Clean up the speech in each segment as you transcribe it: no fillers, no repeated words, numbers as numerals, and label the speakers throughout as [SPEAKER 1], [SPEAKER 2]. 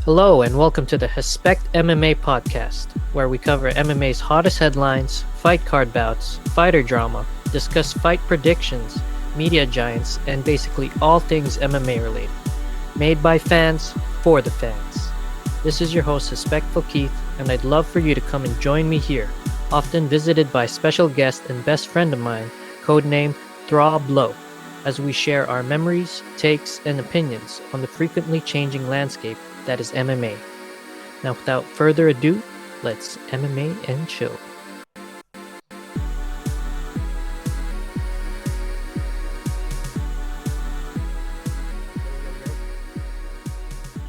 [SPEAKER 1] Hello and welcome to the Hespect MMA podcast, where we cover MMA's hottest headlines, fight card bouts, fighter drama, discuss fight predictions, media giants, and basically all things MMA related. Made by fans, for the fans. This is your host, Hespectful Keith, and I'd love for you to come and join me here, often visited by special guest and best friend of mine, codenamed Throb Low, as we share our memories, takes, and opinions on the frequently changing landscape that is MMA. Now, without further ado, let's MMA and chill.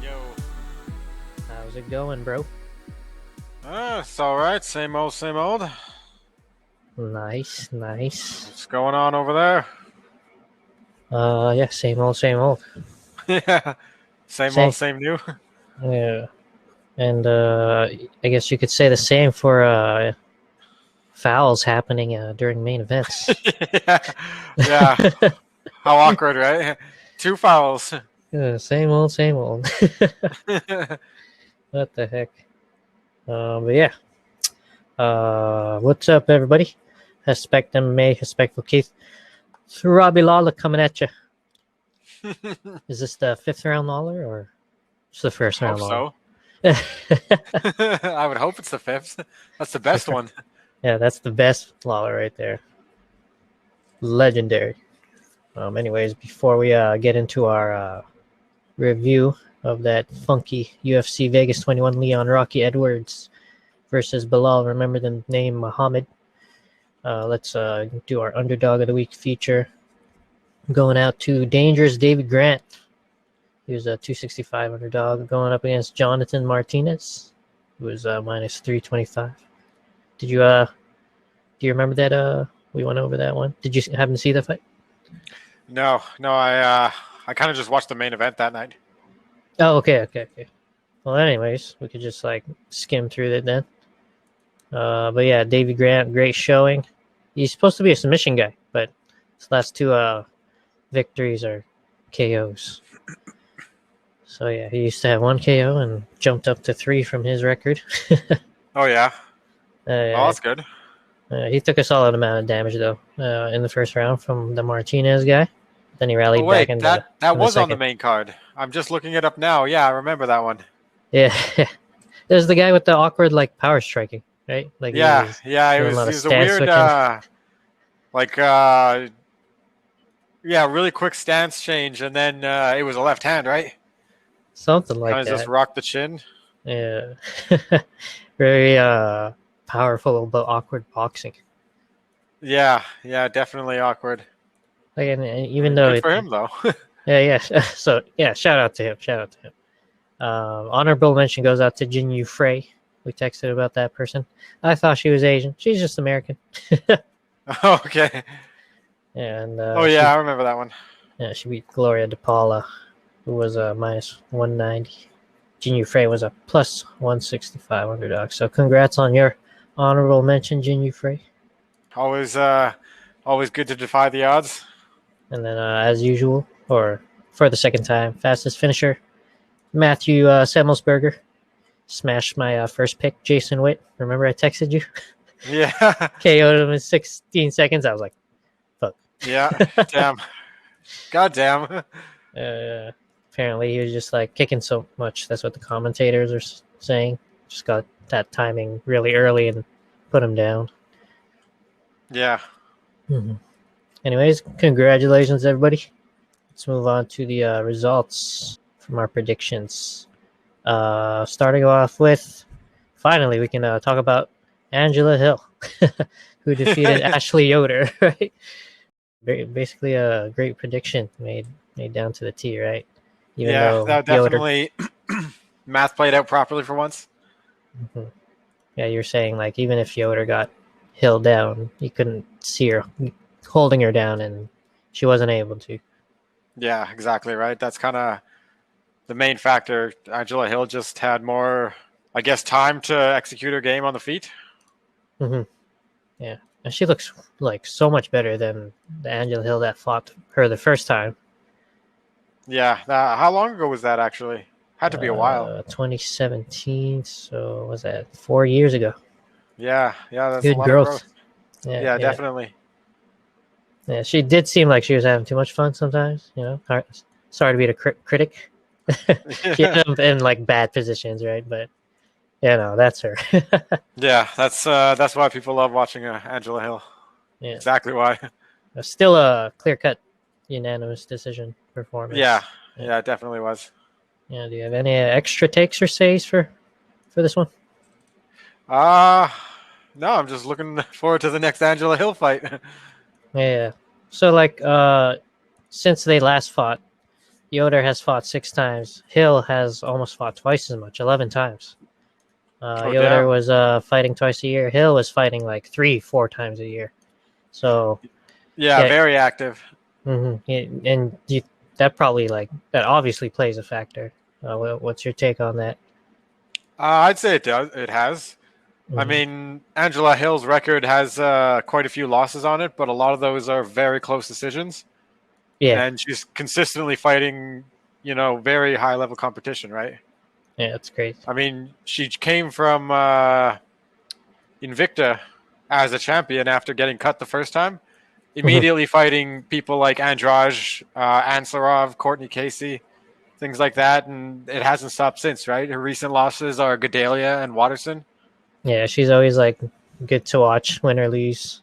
[SPEAKER 2] Yo.
[SPEAKER 1] How's it going, bro?
[SPEAKER 2] It's alright. Same old, same old.
[SPEAKER 1] Nice.
[SPEAKER 2] What's going on over there?
[SPEAKER 1] Yeah, same old.
[SPEAKER 2] Yeah. Same old, same new.
[SPEAKER 1] Yeah. And I guess you could say the same for fouls happening during main events.
[SPEAKER 2] Yeah. How awkward, right? 2 fouls.
[SPEAKER 1] Same old. What the heck? But yeah. What's up, everybody? Hespect MMA, Hespectful Keith. Robbie Lawler coming at you. Is this the 5th round Lawler or just the first round Lawler?
[SPEAKER 2] So. I would hope it's the 5th. That's the best one.
[SPEAKER 1] Yeah, that's the best Lawler right there. Legendary. Anyways, before we get into our review of that funky UFC Vegas 21 Leon Rocky Edwards versus Bilal, remember the name Muhammad. Let's do our Underdog of the Week feature. Going out to Dangerous David Grant. He was a 265 underdog going up against Jonathan Martinez, who was minus 325. Do you remember that we went over that one? Did you happen to see the fight?
[SPEAKER 2] No, I kind of just watched the main event that night.
[SPEAKER 1] Oh, okay. Well, anyways, we could just skim through it then. But yeah, David Grant, great showing. He's supposed to be a submission guy, but his last 2 victories are KOs. So yeah, he used to have 1 KO and jumped up to 3 from his record.
[SPEAKER 2] Oh yeah. That's good.
[SPEAKER 1] He took a solid amount of damage though in the first round from the Martinez guy. Then he rallied back in
[SPEAKER 2] that was
[SPEAKER 1] the
[SPEAKER 2] on the main card. I'm just looking it up now. Yeah, I remember that one.
[SPEAKER 1] Yeah. There's the guy with the awkward power striking, right?
[SPEAKER 2] It was a weird really quick stance change, and then it was a left hand, right?
[SPEAKER 1] Something like that.
[SPEAKER 2] Kind of just rocked the chin.
[SPEAKER 1] Yeah. Very powerful but awkward boxing.
[SPEAKER 2] Yeah, definitely awkward.
[SPEAKER 1] And even though
[SPEAKER 2] good for him though.
[SPEAKER 1] Yeah. So yeah, shout out to him. Honorable mention goes out to Jinyu Frey. We texted about that person. I thought she was Asian. She's just American.
[SPEAKER 2] Okay.
[SPEAKER 1] And
[SPEAKER 2] I remember that one.
[SPEAKER 1] Yeah, she beat Gloria DePaula, who was a minus 190. Jinyu Frey was a plus 165 underdog. So congrats on your honorable mention, Jinyu Frey.
[SPEAKER 2] Always good to defy the odds.
[SPEAKER 1] And then, as usual, or for the second time, fastest finisher, Matthew Semmelsberger. Smashed my first pick, Jason Witt. Remember I texted you?
[SPEAKER 2] Yeah.
[SPEAKER 1] KO'd him in 16 seconds. I was like, fuck.
[SPEAKER 2] Yeah, damn. God damn.
[SPEAKER 1] Apparently he was just kicking so much. That's what the commentators are saying. Just got that timing really early and put him down.
[SPEAKER 2] Yeah.
[SPEAKER 1] Mm-hmm. Anyways, congratulations, everybody. Let's move on to the results from our predictions. Starting off with, finally, we can talk about Angela Hill, who defeated Ashley Yoder, right? Basically a great prediction made down to the T, right?
[SPEAKER 2] Even though that definitely math played out properly for once.
[SPEAKER 1] Mm-hmm. Yeah, you're saying even if Yoder got Hill down, you couldn't see her holding her down, and she wasn't able to.
[SPEAKER 2] Yeah, exactly right. That's kind of the main factor. Angela Hill just had more, I guess, time to execute her game on the feet.
[SPEAKER 1] Mm-hmm. Yeah, and she looks so much better than the Angela Hill that fought her the first time.
[SPEAKER 2] Yeah. How long ago was that, actually? Had to be a while.
[SPEAKER 1] 2017. So was that 4 years ago?
[SPEAKER 2] Yeah, that's a
[SPEAKER 1] Good
[SPEAKER 2] lot of
[SPEAKER 1] growth.
[SPEAKER 2] growth.
[SPEAKER 1] Yeah,
[SPEAKER 2] Yeah,
[SPEAKER 1] yeah,
[SPEAKER 2] definitely.
[SPEAKER 1] yeah. She did seem like she was having too much fun sometimes. Sorry to be the critic. She
[SPEAKER 2] Yeah,
[SPEAKER 1] ended up in like bad positions, right? But that's her.
[SPEAKER 2] yeah. That's why people love watching Angela Hill.
[SPEAKER 1] Yeah,
[SPEAKER 2] Exactly why.
[SPEAKER 1] still a clear-cut, unanimous decision
[SPEAKER 2] Yeah,
[SPEAKER 1] performance. Yeah,
[SPEAKER 2] yeah, it definitely was.
[SPEAKER 1] yeah. Do you have any extra takes or says for this one?
[SPEAKER 2] Uh no, I'm just looking forward to the next Angela Hill fight.
[SPEAKER 1] Yeah. So like, since they last fought, Yoder has fought 6 times. Hill has almost fought twice as much, 11 times.
[SPEAKER 2] Oh
[SPEAKER 1] Yoder
[SPEAKER 2] damn.
[SPEAKER 1] was fighting twice a year. Hill was fighting like 3, 4 times a year. So
[SPEAKER 2] Yeah,
[SPEAKER 1] yeah,
[SPEAKER 2] very active.
[SPEAKER 1] and that probably that obviously plays a factor. What's your take on that?
[SPEAKER 2] I'd say it does. It has. I
[SPEAKER 1] Hmm.
[SPEAKER 2] mean, Angela Hill's record has quite a few losses on it, but a lot of those are very close decisions.
[SPEAKER 1] Yeah,
[SPEAKER 2] And she's consistently fighting, very high level competition, right?
[SPEAKER 1] yeah, that's great.
[SPEAKER 2] I mean, she came from Invicta as a champion after getting cut the first time,
[SPEAKER 1] Mhm.
[SPEAKER 2] immediately fighting people like Andrade, Ansarov, Courtney Casey, things like that, and it hasn't stopped since, right? Her recent losses are Gedalia and Watterson.
[SPEAKER 1] Yeah, she's always like good to watch, win or lose.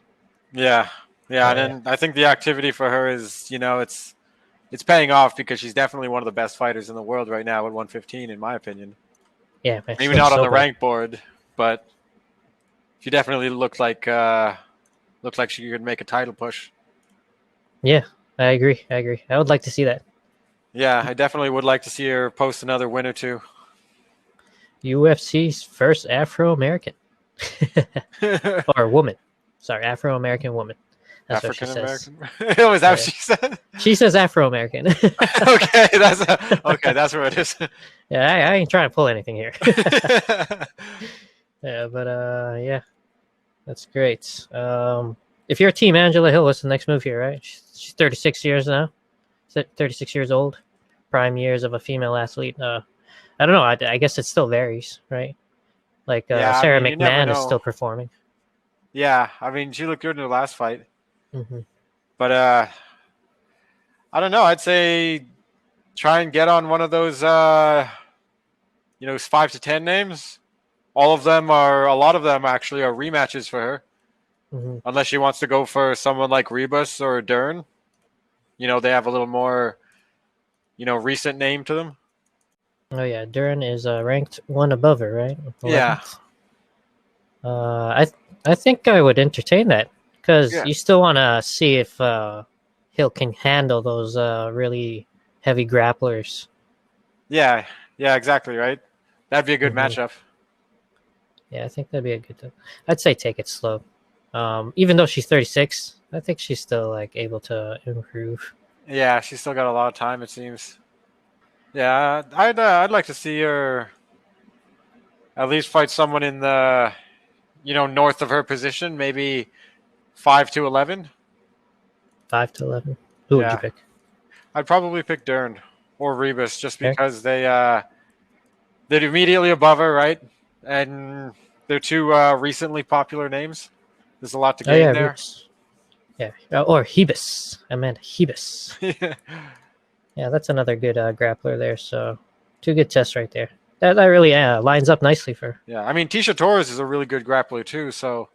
[SPEAKER 2] Yeah, yeah, and
[SPEAKER 1] Yeah,
[SPEAKER 2] then I think the activity for her is, it's paying off because she's definitely one of the best fighters in the world right now at 115, in my opinion.
[SPEAKER 1] yeah, man, she
[SPEAKER 2] Maybe
[SPEAKER 1] looks
[SPEAKER 2] not on
[SPEAKER 1] so
[SPEAKER 2] the
[SPEAKER 1] good.
[SPEAKER 2] rank board, but she definitely looked like she could make a title push.
[SPEAKER 1] Yeah, I agree. I agree. I would like to see that.
[SPEAKER 2] Yeah, I definitely would like to see her post another win or two.
[SPEAKER 1] UFC's first Afro American or woman. Sorry, Afro American woman. That's what she
[SPEAKER 2] African
[SPEAKER 1] says.
[SPEAKER 2] American. Oh, is that what
[SPEAKER 1] Yeah.
[SPEAKER 2] she said?
[SPEAKER 1] She says Afro American.
[SPEAKER 2] Okay, that's where it is.
[SPEAKER 1] Yeah, I ain't trying to pull anything here. Yeah, but yeah, that's great. If you're Team Angela Hill, what's the next move here, right? She's 36 years now. 36 years old. Prime years of a female athlete. I don't know. I guess it still varies, right? Like
[SPEAKER 2] Yeah, I
[SPEAKER 1] Sarah
[SPEAKER 2] mean, you never
[SPEAKER 1] McMahon is
[SPEAKER 2] know.
[SPEAKER 1] still performing.
[SPEAKER 2] Yeah, I mean, she looked good in her last fight,
[SPEAKER 1] Hmm.
[SPEAKER 2] but I don't know. I'd say try and get on one of those 5 to 10 names. A lot of them actually are rematches for her,
[SPEAKER 1] Hmm.
[SPEAKER 2] unless she wants to go for someone like Rebus or Dern. They have a little more, recent name to them.
[SPEAKER 1] Oh yeah, Duran is ranked one above her, right?
[SPEAKER 2] Yeah,
[SPEAKER 1] 11th. I think I would entertain that because
[SPEAKER 2] yeah,
[SPEAKER 1] you still want to see if Hill can handle those really heavy grapplers.
[SPEAKER 2] yeah, yeah, exactly right. That'd be a good
[SPEAKER 1] Hmm.
[SPEAKER 2] matchup.
[SPEAKER 1] Yeah, I think that'd be a good. I'd say take it slow. Even though she's 36, I think she's still like able to improve.
[SPEAKER 2] Yeah, she's still got a lot of time, it seems. Yeah, I'd like to see her at least fight someone in the north of her position, maybe 5 to 11.
[SPEAKER 1] 5 to 11. Who would you
[SPEAKER 2] Yeah,
[SPEAKER 1] pick?
[SPEAKER 2] I'd probably pick Dern or Rebus just
[SPEAKER 1] Eric?
[SPEAKER 2] because they're immediately above her, right? And they're two recently popular names. There's a lot to
[SPEAKER 1] Oh
[SPEAKER 2] gain
[SPEAKER 1] yeah,
[SPEAKER 2] there.
[SPEAKER 1] Rebus. Yeah, or Hebus. Amanda Hebus.
[SPEAKER 2] Yeah,
[SPEAKER 1] Yeah, that's another good grappler there. So, two good tests right there. That really lines up nicely for.
[SPEAKER 2] I mean Tisha Torres is a really good grappler too. So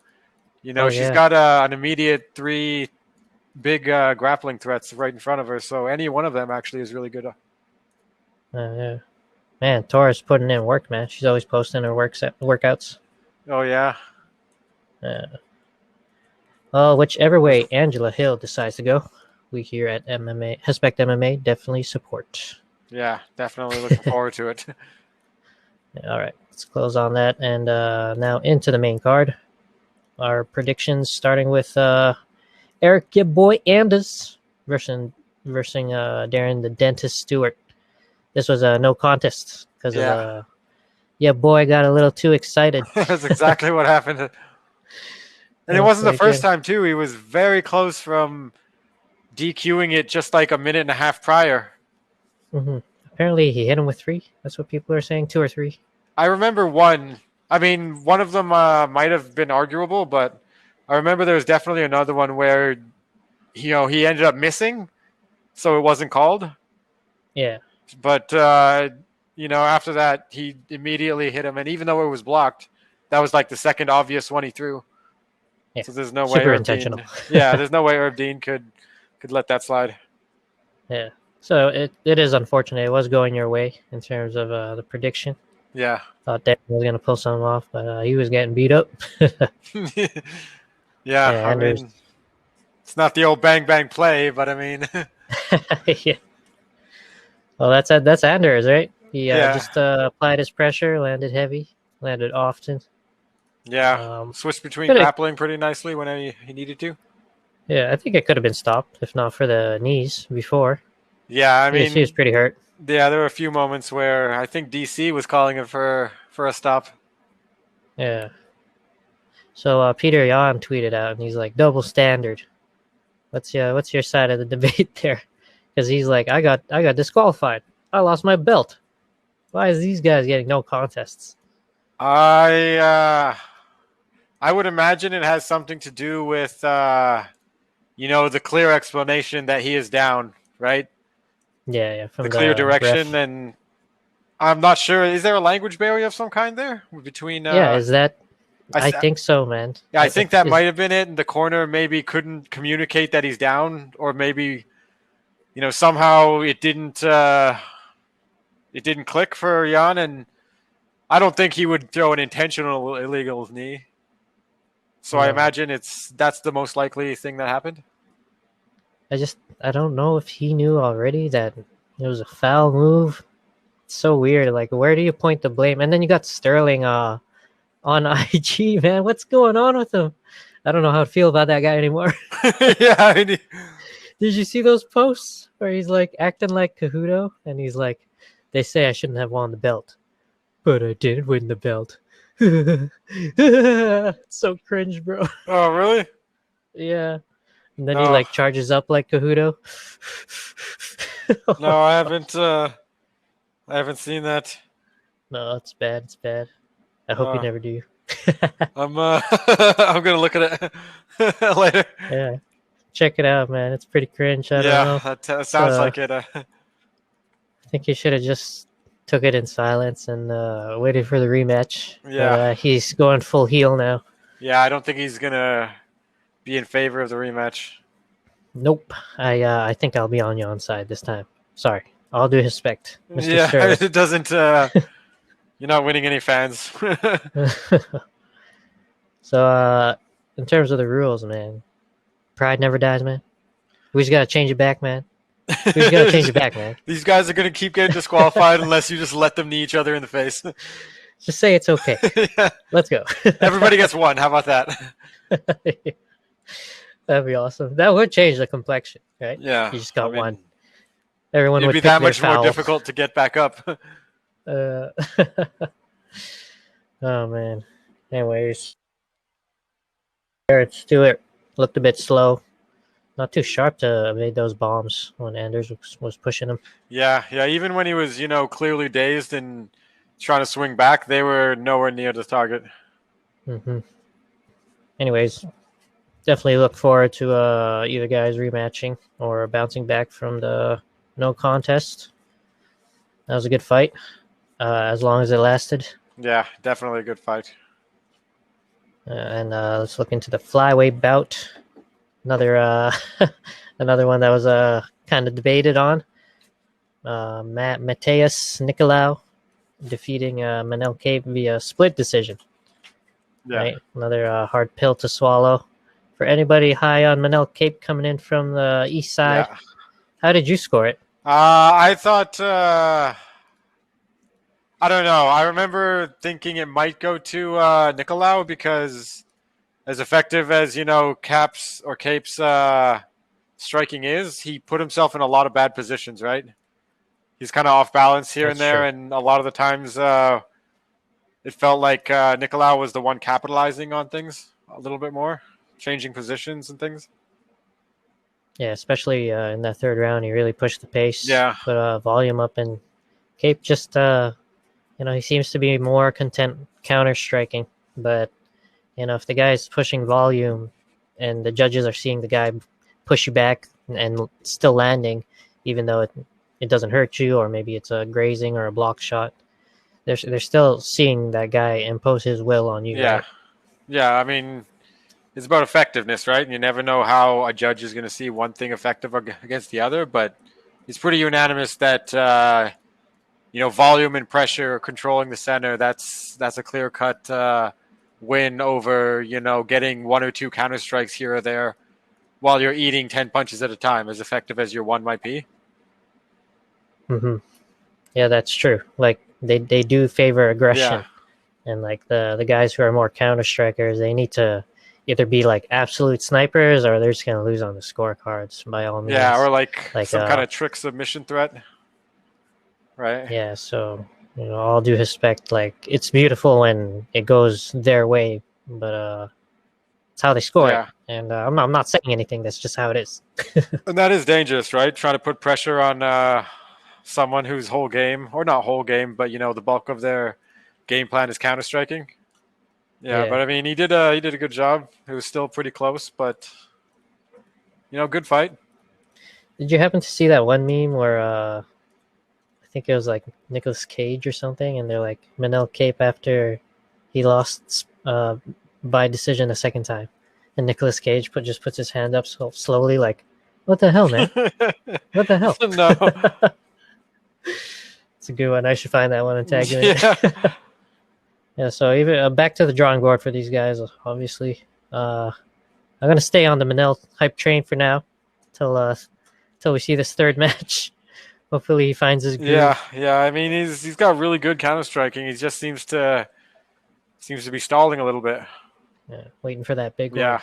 [SPEAKER 1] Oh
[SPEAKER 2] she's
[SPEAKER 1] yeah,
[SPEAKER 2] got an immediate 3 big grappling threats right in front of her. So any one of them actually is really good.
[SPEAKER 1] yeah. Man, Torres putting in work, man. She's always posting her workouts.
[SPEAKER 2] Oh yeah,
[SPEAKER 1] Uh, well, whichever way Angela Hill decides to go, we here at MMA Hespect MMA definitely support.
[SPEAKER 2] yeah, definitely looking forward to it.
[SPEAKER 1] All right, let's close on that, and now into the main card. Our predictions, starting with Eric your boy Anders versus Darren the Dentist Stewart. This was a no contest because of
[SPEAKER 2] Yeah,
[SPEAKER 1] yeah boy got a little too excited.
[SPEAKER 2] that's exactly what happened. And it
[SPEAKER 1] It's
[SPEAKER 2] wasn't the
[SPEAKER 1] like
[SPEAKER 2] first time too. He was very close from DQing it just like a minute and a half prior.
[SPEAKER 1] mhm. Apparently, he hit him with 3. That's what people are saying, 2 or 3.
[SPEAKER 2] I remember one. I mean, one of them might have been arguable, but I remember there was definitely another one where he ended up missing, so it wasn't called.
[SPEAKER 1] Yeah.
[SPEAKER 2] But after that, he immediately hit him, and even though it was blocked, that was like the second obvious one he threw.
[SPEAKER 1] Yeah.
[SPEAKER 2] So there's no way
[SPEAKER 1] Super
[SPEAKER 2] Herb
[SPEAKER 1] intentional.
[SPEAKER 2] Dean. Yeah, there's no way Herb Dean could let that slide.
[SPEAKER 1] Yeah. So it is unfortunate. It was going your way in terms of the prediction.
[SPEAKER 2] Yeah.
[SPEAKER 1] Thought Derek was going to pull something off, but he was getting beat up.
[SPEAKER 2] Yeah, I
[SPEAKER 1] Anders.
[SPEAKER 2] mean, it's not the old bang bang play, but I mean,
[SPEAKER 1] Yeah. Well, that's Anders, right? He
[SPEAKER 2] yeah,
[SPEAKER 1] just applied his pressure, landed heavy, landed often.
[SPEAKER 2] yeah, switched between
[SPEAKER 1] could've-
[SPEAKER 2] grappling pretty nicely when he needed to.
[SPEAKER 1] Yeah, I think it could have been stopped if not for the knees before.
[SPEAKER 2] Yeah, I
[SPEAKER 1] He was
[SPEAKER 2] mean,
[SPEAKER 1] pretty hurt.
[SPEAKER 2] yeah, there were a few moments where I think DC was calling him for a stop.
[SPEAKER 1] Yeah. So Peter Yan tweeted out, and he's like, "Double standard." What's your side of the debate there? Because he's like, I got disqualified. I lost my belt. Why is these guys getting no contests?
[SPEAKER 2] I would imagine it has something to do with the clear explanation that he is down, right?
[SPEAKER 1] Yeah, from
[SPEAKER 2] The clear direction,
[SPEAKER 1] ref.
[SPEAKER 2] and I'm not sure. Is there a language barrier of some kind there between?
[SPEAKER 1] Yeah, is that? I
[SPEAKER 2] I
[SPEAKER 1] think so, man.
[SPEAKER 2] Yeah, I think that might have been it. And the corner maybe couldn't communicate that he's down, or maybe, somehow it didn't click for Jan. And I don't think he would throw an intentional illegal knee. So I imagine that's the most likely thing that happened.
[SPEAKER 1] I don't know if he knew already that it was a foul move. It's so weird. Like, where do you point the blame? And then you got Sterling on IG, man. What's going on with him? I don't know how to feel about that guy anymore.
[SPEAKER 2] Yeah.
[SPEAKER 1] Did you see those posts where he's like acting like Cahuto and he's like, they say I shouldn't have won the belt, but I did win the belt. It's so cringe, bro.
[SPEAKER 2] Oh, really?
[SPEAKER 1] Yeah. And then he like charges up like Cahuto.
[SPEAKER 2] No, I haven't seen that.
[SPEAKER 1] No, it's bad. It's bad. I hope you never do.
[SPEAKER 2] I'm gonna look at it later.
[SPEAKER 1] Yeah, check it out, man. It's pretty cringe. I don't know.
[SPEAKER 2] That sounds like it.
[SPEAKER 1] I think he should have just took it in silence and waited for the rematch.
[SPEAKER 2] Yeah,
[SPEAKER 1] but, he's going full heel now.
[SPEAKER 2] Yeah, I don't think he's gonna be in favor of the rematch.
[SPEAKER 1] Nope. I think I'll be on Jan's side this time. Sorry, all due respect, Mr.
[SPEAKER 2] Yeah,
[SPEAKER 1] Sterling.
[SPEAKER 2] it doesn't. You're not winning any fans.
[SPEAKER 1] So, in terms of the rules, man, pride never dies, man. We just gotta change it back, man. We just gotta change it back, man.
[SPEAKER 2] These guys are gonna keep getting disqualified unless you just let them knee each other in the face.
[SPEAKER 1] Just say it's okay.
[SPEAKER 2] Yeah.
[SPEAKER 1] Let's go.
[SPEAKER 2] Everybody gets one. How about that?
[SPEAKER 1] That'd be awesome. That would change the complexion, right?
[SPEAKER 2] Yeah,
[SPEAKER 1] You just got one. Everyone
[SPEAKER 2] it'd
[SPEAKER 1] would
[SPEAKER 2] be
[SPEAKER 1] pick
[SPEAKER 2] that
[SPEAKER 1] their
[SPEAKER 2] much more
[SPEAKER 1] foul.
[SPEAKER 2] difficult to get back up.
[SPEAKER 1] Oh man. Anyways, Garrett Stewart looked a bit slow. Not too sharp to evade those bombs when Anders was pushing him.
[SPEAKER 2] Yeah. Even when he was, clearly dazed and trying to swing back, they were nowhere near the target.
[SPEAKER 1] Mm-hmm. Anyways, definitely look forward to either guys rematching or bouncing back from the no contest. That was a good fight, as long as it lasted.
[SPEAKER 2] Yeah, definitely a good fight.
[SPEAKER 1] And let's look into the flyweight bout. Another another one that was kind of debated on. Mateus Nicolau defeating Manel Cape via split decision.
[SPEAKER 2] Yeah.
[SPEAKER 1] Right? Another hard pill to swallow. For anybody high on Manel Cape coming in from the east side, How did you score it?
[SPEAKER 2] I thought I don't know. I remember thinking it might go to Nicolau because as effective as, Cape's striking is, he put himself in a lot of bad positions, right? He's kind of off balance here and there,
[SPEAKER 1] true.
[SPEAKER 2] and a lot of the times it felt like Nicolau was the one capitalizing on things a little bit more, changing positions and things.
[SPEAKER 1] Yeah, especially in that third round, he really pushed the pace.
[SPEAKER 2] Yeah.
[SPEAKER 1] Put volume up, and Cape just he seems to be more content counter striking, but if the guy is pushing volume and the judges are seeing the guy push you back and still landing, even though it doesn't hurt you, or maybe it's a grazing or a block shot, they're still seeing that guy impose his will on you.
[SPEAKER 2] Yeah.
[SPEAKER 1] Right?
[SPEAKER 2] Yeah. I mean, it's about effectiveness, right? And you never know how a judge is going to see one thing effective against the other, but it's pretty unanimous that volume and pressure controlling the center, that's a clear cut win over getting one or two counter strikes here or there while you're eating 10 punches at a time, as effective as your one might be.
[SPEAKER 1] Mm-hmm. Yeah, that's true. Like they do favor aggression, and like the guys who are more counter strikers, they need to either be like absolute snipers or they're just gonna lose on the scorecards by all means.
[SPEAKER 2] Yeah, or like some kind of trick submission threat, right?
[SPEAKER 1] Yeah, so all due respect, like it's beautiful when it goes their way, but it's how they score
[SPEAKER 2] Yeah.
[SPEAKER 1] it. And I'm not saying anything. That's just how it is.
[SPEAKER 2] And that is dangerous, right? Trying to put pressure on someone whose whole game, or not whole game, but the bulk of their game plan is counter striking. Yeah, but I mean, he did a good job. It was still pretty close, but good fight.
[SPEAKER 1] Did you happen to see that one meme where I think it was like Nicolas Cage or something, and they're like Manel Cape after he lost by decision a second time, and Nicolas Cage just puts his hand up so slowly, like, "What the hell, man? What the hell?"
[SPEAKER 2] No.
[SPEAKER 1] It's a good one. I should find that one and tag you in. Yeah. Yeah. So even back to the drawing board for these guys. Obviously, I'm gonna stay on the Manel hype train for now, till we see this third match. Hopefully, he finds his groove.
[SPEAKER 2] Yeah. I mean, he's got really good counter striking. He just seems to be stalling a little bit.
[SPEAKER 1] Yeah, waiting for that big one.
[SPEAKER 2] Yeah.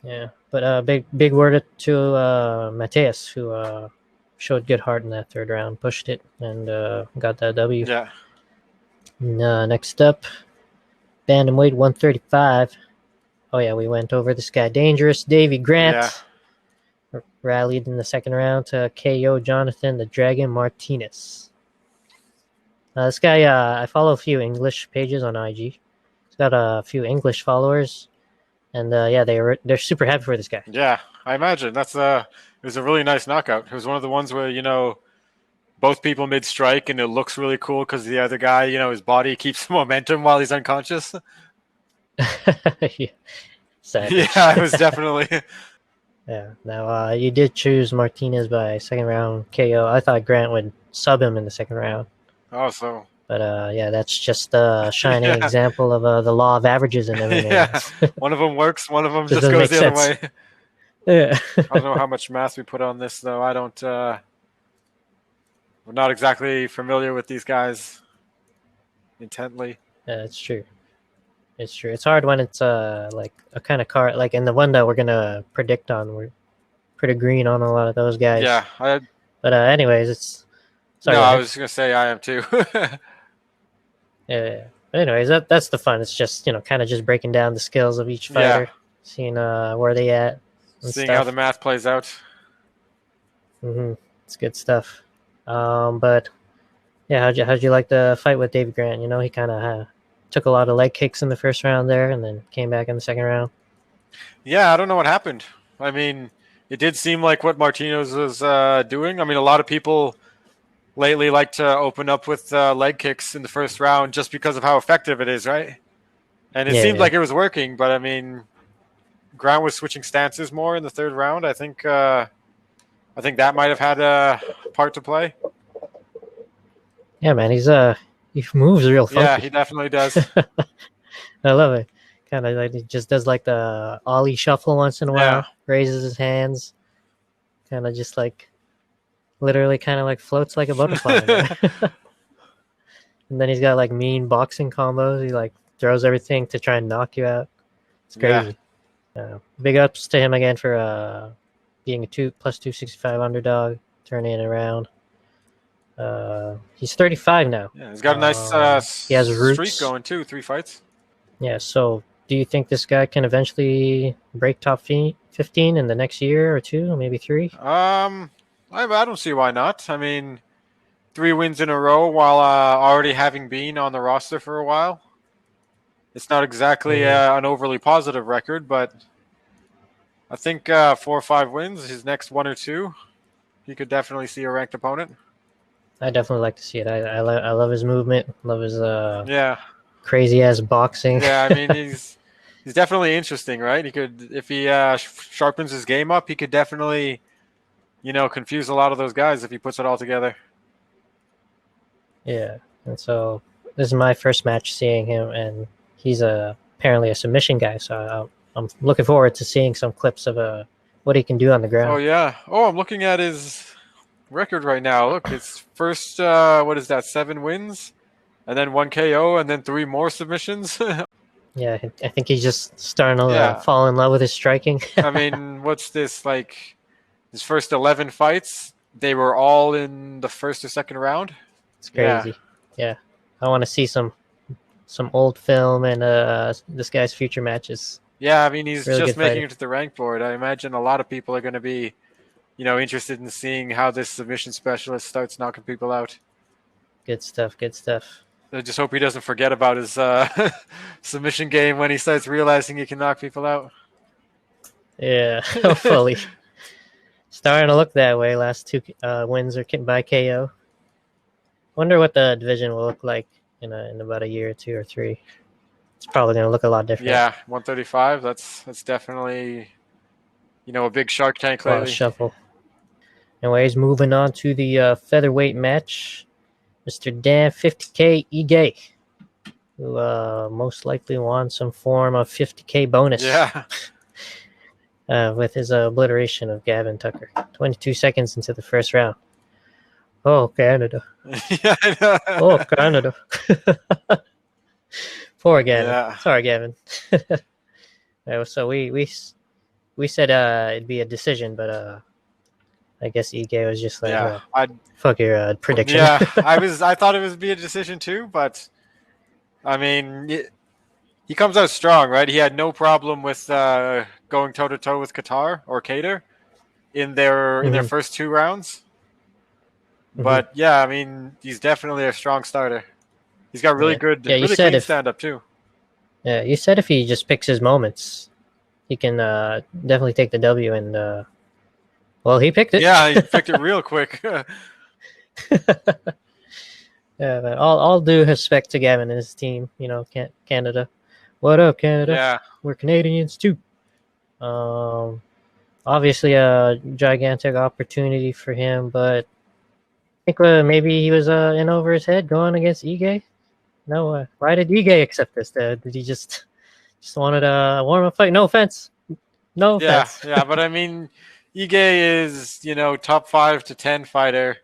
[SPEAKER 1] Yeah, but big word to Mateus, who showed good heart in that third round, pushed it, and got that W.
[SPEAKER 2] Yeah.
[SPEAKER 1] Next up, bantamweight 135. Oh yeah, we went over this guy, Dangerous Davy Grant. Rallied in the second round to KO Jonathan the Dragon Martinez. This guy, I follow a few English pages on IG. He's got a few English followers, and they're super happy for this guy.
[SPEAKER 2] Yeah, I imagine it was a really nice knockout. It was one of the ones where both people mid strike, and it looks really cool because the other guy, his body keeps momentum while he's unconscious.
[SPEAKER 1] Yeah.
[SPEAKER 2] Yeah, it was definitely.
[SPEAKER 1] Yeah. Now, you did choose Martinez by second round KO. I thought Grant would sub him in the second round.
[SPEAKER 2] Oh, so.
[SPEAKER 1] But that's just a shining example of the law of averages in MMA.
[SPEAKER 2] Yeah, one of them works, one of them just goes the other way.
[SPEAKER 1] Yeah.
[SPEAKER 2] I don't know how much math we put on this, though. I don't. We're not exactly familiar with these guys intently.
[SPEAKER 1] Yeah, it's true. It's true. It's hard when it's like a kind of card, like in the one that we're gonna predict on. We're pretty green on a lot of those guys.
[SPEAKER 2] Yeah.
[SPEAKER 1] But anyways, it's. Sorry,
[SPEAKER 2] no, I was gonna say I am too.
[SPEAKER 1] Yeah. But anyways, that's the fun. It's just kind of just breaking down the skills of each fighter, seeing where they at,
[SPEAKER 2] seeing how the math plays out.
[SPEAKER 1] It's good stuff. But yeah, how'd you like the fight with David Grant? He kind of took a lot of leg kicks in the first round there, and then came back in the second round.
[SPEAKER 2] Yeah, I don't know what happened. I mean, it did seem like what Martinez was doing. I mean, a lot of people lately like to open up with leg kicks in the first round just because of how effective it is, right? And it seemed like it was working, but I mean, Grant was switching stances more in the third round. I think that might have had a part to play.
[SPEAKER 1] Yeah, man, he moves real funky.
[SPEAKER 2] Yeah, he definitely does.
[SPEAKER 1] I love it. Kind of like he just does like the ollie shuffle once in a while, raises his hands, kind of just like literally kind of like floats like a butterfly. And then he's got like mean boxing combos. He like throws everything to try and knock you out. It's crazy. Big ups to him again for being a plus 265 underdog, turning it around. He's 35 now.
[SPEAKER 2] Yeah, he's got a nice
[SPEAKER 1] he has roots.
[SPEAKER 2] Streak going too, 3 fights.
[SPEAKER 1] Yeah, so do you think this guy can eventually break top 15 in the next year or two, maybe 3?
[SPEAKER 2] I don't see why not. I mean, 3 wins in a row while already having been on the roster for a while. It's not exactly an overly positive record, but I think 4 or 5 wins, his next 1 or 2, he could definitely see a ranked opponent.
[SPEAKER 1] I definitely like to see it. I love his movement. Love his
[SPEAKER 2] Yeah.
[SPEAKER 1] crazy ass boxing.
[SPEAKER 2] Yeah, I mean he's definitely interesting, right? He could, if he sharpens his game up, he could definitely, confuse a lot of those guys if he puts it all together.
[SPEAKER 1] Yeah, and so this is my first match seeing him, and he's apparently a submission guy. So I'm looking forward to seeing some clips of what he can do on the
[SPEAKER 2] Oh
[SPEAKER 1] ground.
[SPEAKER 2] yeah. Oh, I'm looking at his record right now. Look, it's first what is that? 7 wins, and then 1 KO, and then 3 more submissions.
[SPEAKER 1] Yeah, I think he's just starting to
[SPEAKER 2] Yeah.
[SPEAKER 1] fall in love with his striking.
[SPEAKER 2] I mean, what's this like? His first 11 fights, they were all in the first or second round.
[SPEAKER 1] It's crazy. Yeah. I want to see some old film and this guy's future matches.
[SPEAKER 2] Yeah, I mean, he's
[SPEAKER 1] Really
[SPEAKER 2] just
[SPEAKER 1] good
[SPEAKER 2] making
[SPEAKER 1] fighter.
[SPEAKER 2] it to the rank board. I imagine a lot of people are going to be, interested in seeing how this submission specialist starts knocking people out.
[SPEAKER 1] Good stuff. Good stuff.
[SPEAKER 2] I just hope he doesn't forget about his submission game when he starts realizing he can knock people out.
[SPEAKER 1] Yeah, hopefully. Starting to look that way. Last 2 wins are by KO. Wonder what the division will look like in about a year or 2 or 3. It's probably going to look a lot different.
[SPEAKER 2] Yeah, 135. That's definitely, a big Shark Tank
[SPEAKER 1] A lot of
[SPEAKER 2] lately.
[SPEAKER 1] shuffle. Anyways, moving on to the featherweight match. Mr. Dan 50K Ige, who most likely won some form of 50K bonus.
[SPEAKER 2] Yeah.
[SPEAKER 1] With his obliteration of Gavin Tucker. 22 seconds into the first round. Oh, Canada.
[SPEAKER 2] Yeah, I know.
[SPEAKER 1] Oh, Canada. Poor Gavin.
[SPEAKER 2] Yeah.
[SPEAKER 1] Sorry, Gavin. So we said it'd be a decision, but I guess Ige was just like,
[SPEAKER 2] Yeah,
[SPEAKER 1] fuck your prediction.
[SPEAKER 2] Yeah, I thought it would be a decision too, but I mean, he comes out strong, right? He had no problem with going toe to toe with Qatar or Cater in their first 2 rounds. But yeah, I mean, he's definitely a strong starter. He's got really good, really clean stand up too.
[SPEAKER 1] Yeah, you said if he just picks his moments, he can definitely take the W. And well, he picked it.
[SPEAKER 2] Yeah, he picked it real quick.
[SPEAKER 1] Yeah, but all due respect to Gavin and his team. Canada. What up, Canada?
[SPEAKER 2] Yeah,
[SPEAKER 1] we're Canadians too. Obviously a gigantic opportunity for him, but I think maybe he was in over his head going against Ige. No, why did Ige accept this? Did he just wanted a warm-up fight? No offense. No offense.
[SPEAKER 2] Yeah, but I mean, Ige is, top 5 to 10 fighter,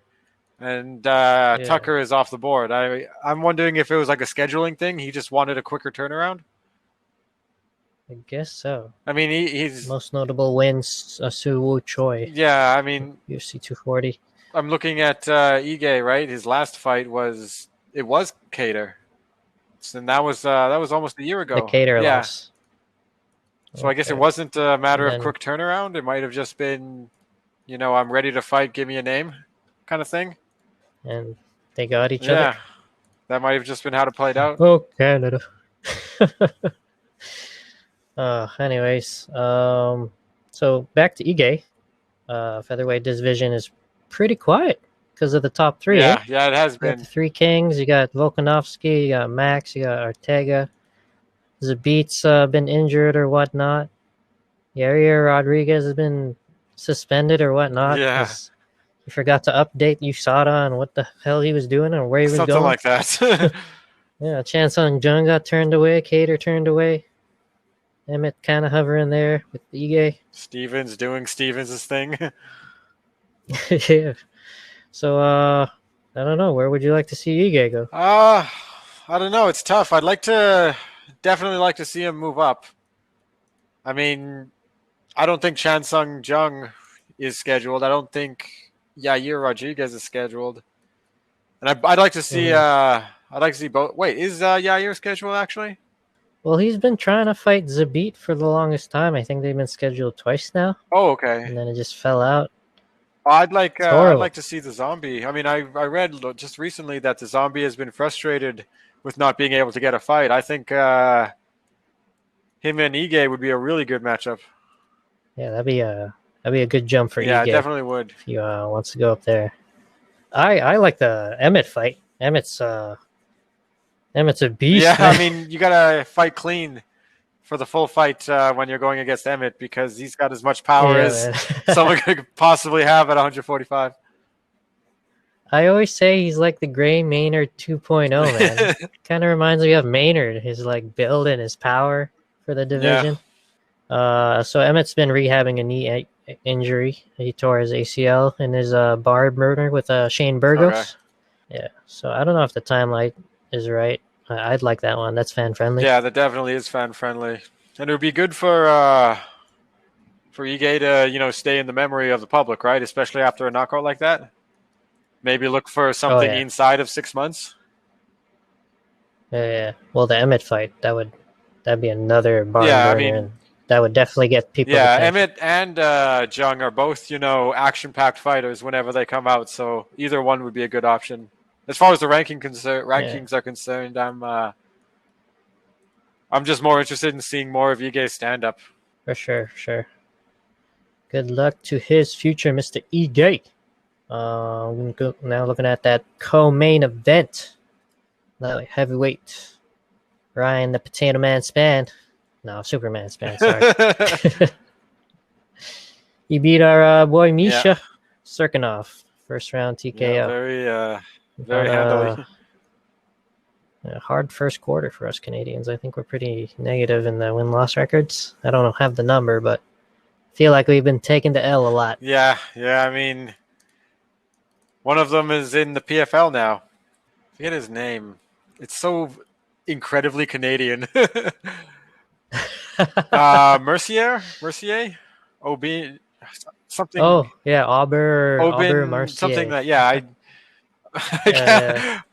[SPEAKER 2] and Tucker is off the board. I'm wondering if it was like a scheduling thing. He just wanted a quicker turnaround.
[SPEAKER 1] I guess so.
[SPEAKER 2] I mean, he's
[SPEAKER 1] most notable wins, Suwoo Choi.
[SPEAKER 2] Yeah, I mean,
[SPEAKER 1] UFC 240.
[SPEAKER 2] I'm looking at Ige, right? His last fight was Cater, and that was almost a year ago.
[SPEAKER 1] The Cater loss.
[SPEAKER 2] So I guess it wasn't a matter of quick turnaround. It might have just been, I'm ready to fight. Give me a name, kind of thing.
[SPEAKER 1] And they got each other.
[SPEAKER 2] Yeah, that might have just been how it played out.
[SPEAKER 1] Oh, Canada. Anyways, so back to Ige. Featherweight division is pretty quiet because of the top 3.
[SPEAKER 2] Yeah, yeah, it has been.
[SPEAKER 1] The 3 kings. You got Volkanovski, you got Max, you got Ortega. Zabit's been injured or whatnot. Yair Rodriguez has been suspended or whatnot.
[SPEAKER 2] Yeah.
[SPEAKER 1] He forgot to update USADA on what the hell he was doing or where he was going.
[SPEAKER 2] Something like that.
[SPEAKER 1] Yeah, Chan Sung Jung got turned away. Cater turned away. Emmett kind of hovering there with Ige.
[SPEAKER 2] Stevens doing Stevens' thing.
[SPEAKER 1] Yeah. So, I don't know. Where would you like to see Ige go?
[SPEAKER 2] I don't know. It's tough. I'd definitely like to see him move up. I mean, I don't think Chan Sung Jung is scheduled. I don't think Yair Rodriguez is scheduled. And I'd like to see both. Wait, is Yair scheduled actually?
[SPEAKER 1] Well, he's been trying to fight Zabit for the longest time. I think they've been scheduled twice now.
[SPEAKER 2] Oh, okay.
[SPEAKER 1] And then it just fell out. It's
[SPEAKER 2] I'd
[SPEAKER 1] horrible.
[SPEAKER 2] like to see the zombie. I mean, I read just recently that the zombie has been frustrated with not being able to get a fight. I think him and Ige would be a really good matchup.
[SPEAKER 1] Yeah, that'd be a good jump for
[SPEAKER 2] Yeah, I
[SPEAKER 1] Ige
[SPEAKER 2] definitely would.
[SPEAKER 1] if he wants to go up there. I like the Emmett fight. Emmett's a
[SPEAKER 2] Yeah,
[SPEAKER 1] beast,
[SPEAKER 2] I
[SPEAKER 1] man.
[SPEAKER 2] mean, you gotta fight clean for the full fight when you're going against Emmett because he's got as much power
[SPEAKER 1] Yeah,
[SPEAKER 2] as
[SPEAKER 1] man.
[SPEAKER 2] someone could possibly have at 145.
[SPEAKER 1] I always say he's like the Gray Maynard 2.0, man. Kind of reminds me of Maynard, his like build and his power for the
[SPEAKER 2] Yeah.
[SPEAKER 1] division. So Emmett's been rehabbing a knee injury. He tore his ACL in his bar murder with Shane
[SPEAKER 2] Okay.
[SPEAKER 1] Burgos. Yeah, so I don't know if the timeline is right. I'd like that one. That's fan friendly.
[SPEAKER 2] Yeah, that definitely is fan friendly, and it would be good for Ige to stay in the memory of the public, right? Especially after a knockout like that. Maybe look for
[SPEAKER 1] Oh
[SPEAKER 2] something
[SPEAKER 1] yeah,
[SPEAKER 2] inside of 6 months.
[SPEAKER 1] yeah. Well, the Emmett fight that'd be another barn
[SPEAKER 2] Yeah, I
[SPEAKER 1] burner,
[SPEAKER 2] mean,
[SPEAKER 1] and that would definitely get people's
[SPEAKER 2] yeah,
[SPEAKER 1] attention.
[SPEAKER 2] Emmett and Jung are both action-packed fighters whenever they come out. So either one would be a good option. As far as the
[SPEAKER 1] Yeah,
[SPEAKER 2] rankings are concerned, I'm just more interested in seeing more of Ige stand up.
[SPEAKER 1] for sure, for sure. Good luck to his future, Mr. Ige. Now looking at that co-main event, light heavyweight, Ryan the Potato Man Span. No, Superman Span. Sorry. He beat our boy
[SPEAKER 2] Yeah,
[SPEAKER 1] Misha Serkinov, first round
[SPEAKER 2] yeah,
[SPEAKER 1] TKO.
[SPEAKER 2] very
[SPEAKER 1] Had
[SPEAKER 2] handily.
[SPEAKER 1] a hard first quarter for us Canadians. I think we're pretty negative in the win-loss records. I don't have the number, but I feel like we've been taking the L a lot.
[SPEAKER 2] Yeah, yeah. I mean, one of them is in the PFL now. I forget his name. It's so incredibly Canadian. Mercier, Ob, something,
[SPEAKER 1] Oh yeah, Auber
[SPEAKER 2] Obin, something
[SPEAKER 1] Marcier.
[SPEAKER 2] that. Yeah, I
[SPEAKER 1] Yeah, yeah.
[SPEAKER 2] can't.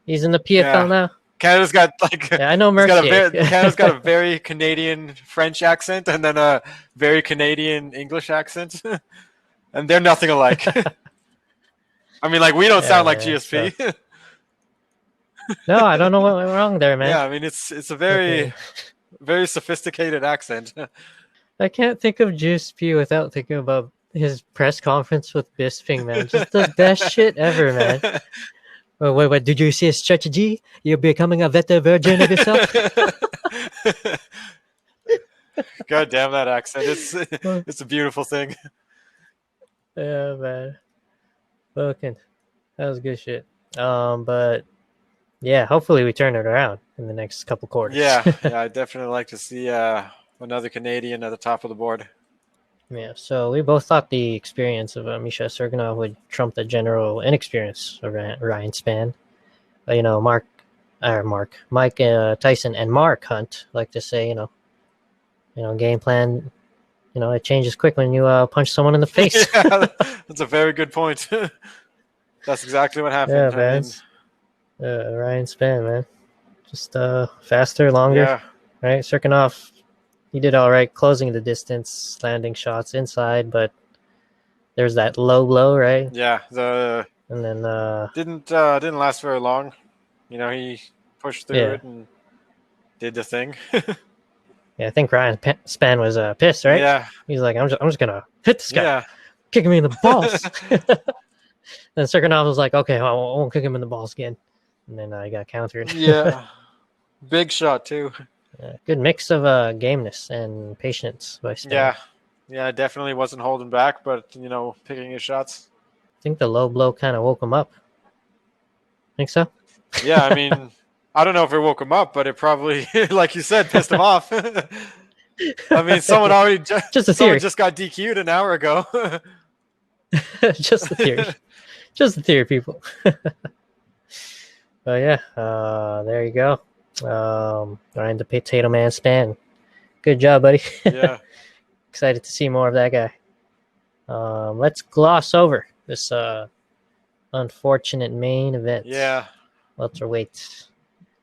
[SPEAKER 1] He's in the PFL
[SPEAKER 2] Yeah,
[SPEAKER 1] now.
[SPEAKER 2] Canada's got like
[SPEAKER 1] Yeah, I know
[SPEAKER 2] he's got a
[SPEAKER 1] Mercier.
[SPEAKER 2] very Canada's got a very Canadian French accent and then a very Canadian English accent, and they're nothing alike. I mean, like we don't
[SPEAKER 1] Yeah,
[SPEAKER 2] sound like
[SPEAKER 1] man, it's
[SPEAKER 2] GSP.
[SPEAKER 1] tough. No, I don't know what went wrong there, man.
[SPEAKER 2] Yeah, I mean it's a
[SPEAKER 1] Fucking,
[SPEAKER 2] very sophisticated accent.
[SPEAKER 1] I can't think of Juice P without thinking about his press conference with Bisping, man. Just the best shit ever, man. Wait, did you see a strategy? You're becoming a better version of yourself?
[SPEAKER 2] God damn that accent! It's
[SPEAKER 1] Oh,
[SPEAKER 2] it's a beautiful thing.
[SPEAKER 1] yeah, man. Fucking, that was good shit. But yeah, hopefully we turn it around in the next couple quarters.
[SPEAKER 2] Yeah, yeah, I definitely like to see another Canadian at the top of the board.
[SPEAKER 1] Yeah, so we both thought the experience of Misha Sergenov would trump the general inexperience of Ryan Spann. But, Mike Tyson and Mark Hunt like to say, game plan, it changes quick when you punch someone in the face.
[SPEAKER 2] Yeah, that's a very good point. That's exactly what
[SPEAKER 1] Yeah,
[SPEAKER 2] happened. I
[SPEAKER 1] man.
[SPEAKER 2] mean,
[SPEAKER 1] Ryan Spann, man. Just faster, longer,
[SPEAKER 2] yeah,
[SPEAKER 1] right? Serkinov, he did all right closing the distance, landing shots inside, but there's that low blow, right?
[SPEAKER 2] yeah. The
[SPEAKER 1] And then,
[SPEAKER 2] didn't last very long. He pushed through
[SPEAKER 1] yeah.
[SPEAKER 2] it and did the thing.
[SPEAKER 1] Yeah, I think Ryan Spann was pissed, right?
[SPEAKER 2] Yeah,
[SPEAKER 1] He's like, I'm just gonna hit this guy,
[SPEAKER 2] yeah.
[SPEAKER 1] kicking me in the balls. Then Serkinov was like, okay, I won't kick him in the balls again. And then I got countered.
[SPEAKER 2] Yeah, big shot too.
[SPEAKER 1] Good mix of gameness and patience by Spann.
[SPEAKER 2] Yeah, yeah, definitely wasn't holding back, but picking his shots.
[SPEAKER 1] I think the low blow kind of woke him up. Think so?
[SPEAKER 2] Yeah, I mean, I don't know if it woke him up, but it probably, like you said, pissed him off. I mean,
[SPEAKER 1] Just a
[SPEAKER 2] someone
[SPEAKER 1] theory.
[SPEAKER 2] just got DQ'd an hour ago.
[SPEAKER 1] Just the theory. Just the theory, people. But yeah, there you go. Ryan the Potato Man Spann. Good job, buddy.
[SPEAKER 2] Yeah,
[SPEAKER 1] Excited to see more of that guy. Let's gloss over this unfortunate main event.
[SPEAKER 2] yeah,
[SPEAKER 1] Welterweight.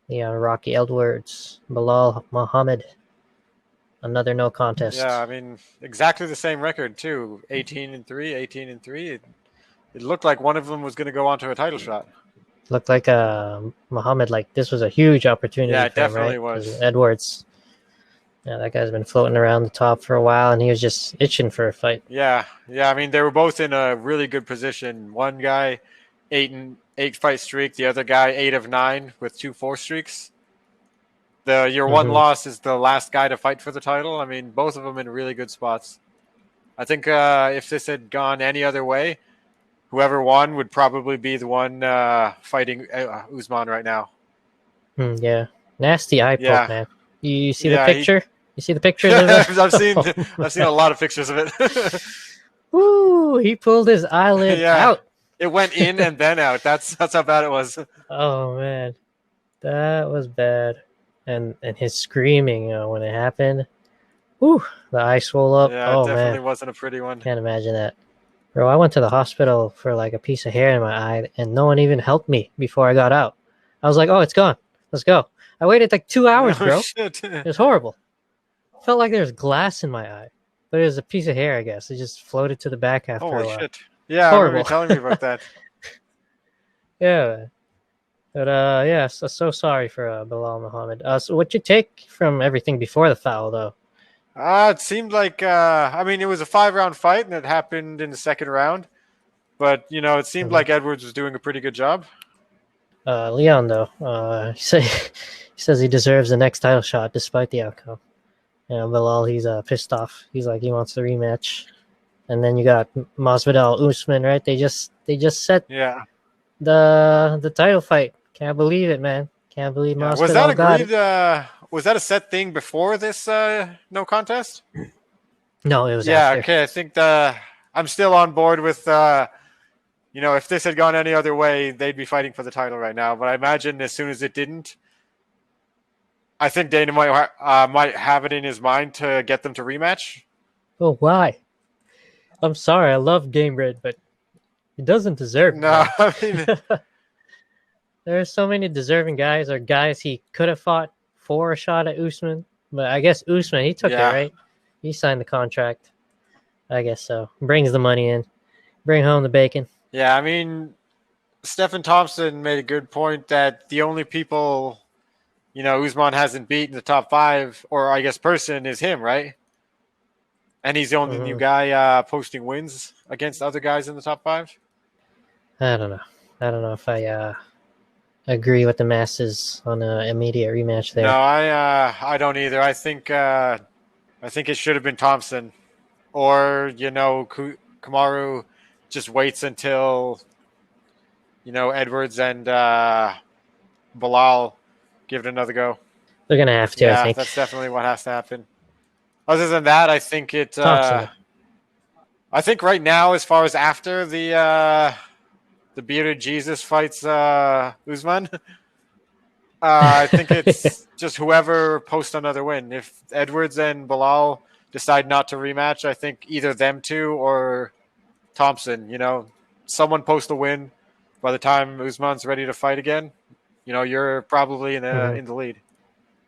[SPEAKER 1] Leon Rocky Edwards, Bilal Muhammad Another no contest.
[SPEAKER 2] Yeah, I mean, exactly the same record too. 18-3, 18-3. It looked like one of them was going to go on to a title shot.
[SPEAKER 1] Looked like Muhammad, like this was a huge
[SPEAKER 2] Yeah,
[SPEAKER 1] opportunity
[SPEAKER 2] it
[SPEAKER 1] for him,
[SPEAKER 2] definitely
[SPEAKER 1] right? Because
[SPEAKER 2] was.
[SPEAKER 1] Edwards, yeah, that guy's been floating around the top for a while, and he was just itching for a fight.
[SPEAKER 2] Yeah, yeah. I mean, they were both in a really good position. One guy, 8 fight streak. The other guy, 8 of 9 with 2 4 streaks. Your one
[SPEAKER 1] Hmm.
[SPEAKER 2] loss is the last guy to fight for the title. I mean, both of them in really good spots. I think if this had gone any other way, whoever won would probably be the one fighting Usman right now.
[SPEAKER 1] Yeah, nasty eye poke,
[SPEAKER 2] Yeah,
[SPEAKER 1] man. You see the
[SPEAKER 2] yeah.
[SPEAKER 1] picture? You see the pictures of it?
[SPEAKER 2] I've seen
[SPEAKER 1] Oh,
[SPEAKER 2] I've seen a lot of pictures of it.
[SPEAKER 1] Woo! He pulled his eyelid
[SPEAKER 2] Yeah,
[SPEAKER 1] out.
[SPEAKER 2] it went in and then out. That's how bad it was.
[SPEAKER 1] Oh man, that was bad. And his screaming when it happened. Woo! The eye swelled up.
[SPEAKER 2] Yeah, it
[SPEAKER 1] Oh
[SPEAKER 2] definitely
[SPEAKER 1] man,
[SPEAKER 2] wasn't a pretty one.
[SPEAKER 1] can't imagine that. Bro, I went to the hospital for like a piece of hair in my eye, and no one even helped me before I got out. I was like, "Oh, it's gone. Let's go." I waited like 2 hours,
[SPEAKER 2] Oh
[SPEAKER 1] bro.
[SPEAKER 2] shit!
[SPEAKER 1] It was horrible. Felt like there was glass in my eye, but it was a piece of hair. I guess it just floated to the back after a
[SPEAKER 2] Holy
[SPEAKER 1] while.
[SPEAKER 2] shit! Yeah, I remember you
[SPEAKER 1] Horrible.
[SPEAKER 2] telling me about that.
[SPEAKER 1] Yeah, man. But yeah. So sorry for Bilal Muhammad. So what you take from everything before the foul, though?
[SPEAKER 2] It seemed like I mean, it was a 5 round fight, and it happened in the second round. But it seemed
[SPEAKER 1] Mhm.
[SPEAKER 2] like Edwards was doing a pretty good job.
[SPEAKER 1] Leon, though, he says he deserves the next title shot despite the outcome. Bilal, he's pissed off. He's like he wants the rematch. And then you got Masvidal Usman, right? They just set
[SPEAKER 2] Yeah,
[SPEAKER 1] the title fight. Can't believe it, man. Can't believe
[SPEAKER 2] yeah. Was that
[SPEAKER 1] Masvidal got it.
[SPEAKER 2] agreed? Was that a set thing before this no contest?
[SPEAKER 1] No, it was
[SPEAKER 2] Yeah.
[SPEAKER 1] after.
[SPEAKER 2] Okay. I think I'm still on board with if this had gone any other way, they'd be fighting for the title right now. But I imagine as soon as it didn't, I think Dana might have it in his mind to get them to rematch.
[SPEAKER 1] Oh, why? I'm sorry. I love Game Red, but he doesn't deserve it,
[SPEAKER 2] No,
[SPEAKER 1] man.
[SPEAKER 2] I mean,
[SPEAKER 1] There are so many deserving guys or guys he could have fought for a shot at Usman. But I guess Usman, he took it,
[SPEAKER 2] yeah,
[SPEAKER 1] right? He signed the contract. I guess so. Brings the money in. Bring home the bacon.
[SPEAKER 2] yeah. I mean, Stephen Thompson made a good point that the only people Usman hasn't beaten the top 5, or I guess person, is him, right? And he's the only new
[SPEAKER 1] Hmm.
[SPEAKER 2] guy posting wins against other guys in the top 5.
[SPEAKER 1] I don't know. I don't know if I agree with the masses on an immediate rematch
[SPEAKER 2] No,
[SPEAKER 1] there.
[SPEAKER 2] I don't either. I think it should have been Thompson, or Kamaru just waits until Edwards and Bilal give it another go.
[SPEAKER 1] They're gonna have to, I
[SPEAKER 2] Yeah,
[SPEAKER 1] think.
[SPEAKER 2] that's definitely what has to happen. Other than that, I think it.
[SPEAKER 1] Thompson, though.
[SPEAKER 2] I think right now, as far as after the bearded Jesus fights Usman, I think it's just whoever posts another win. If Edwards and Bilal decide not to rematch, I think either them two or Thompson. Someone post a win by the time Usman's ready to fight again. You're probably in
[SPEAKER 1] Hmm.
[SPEAKER 2] the lead.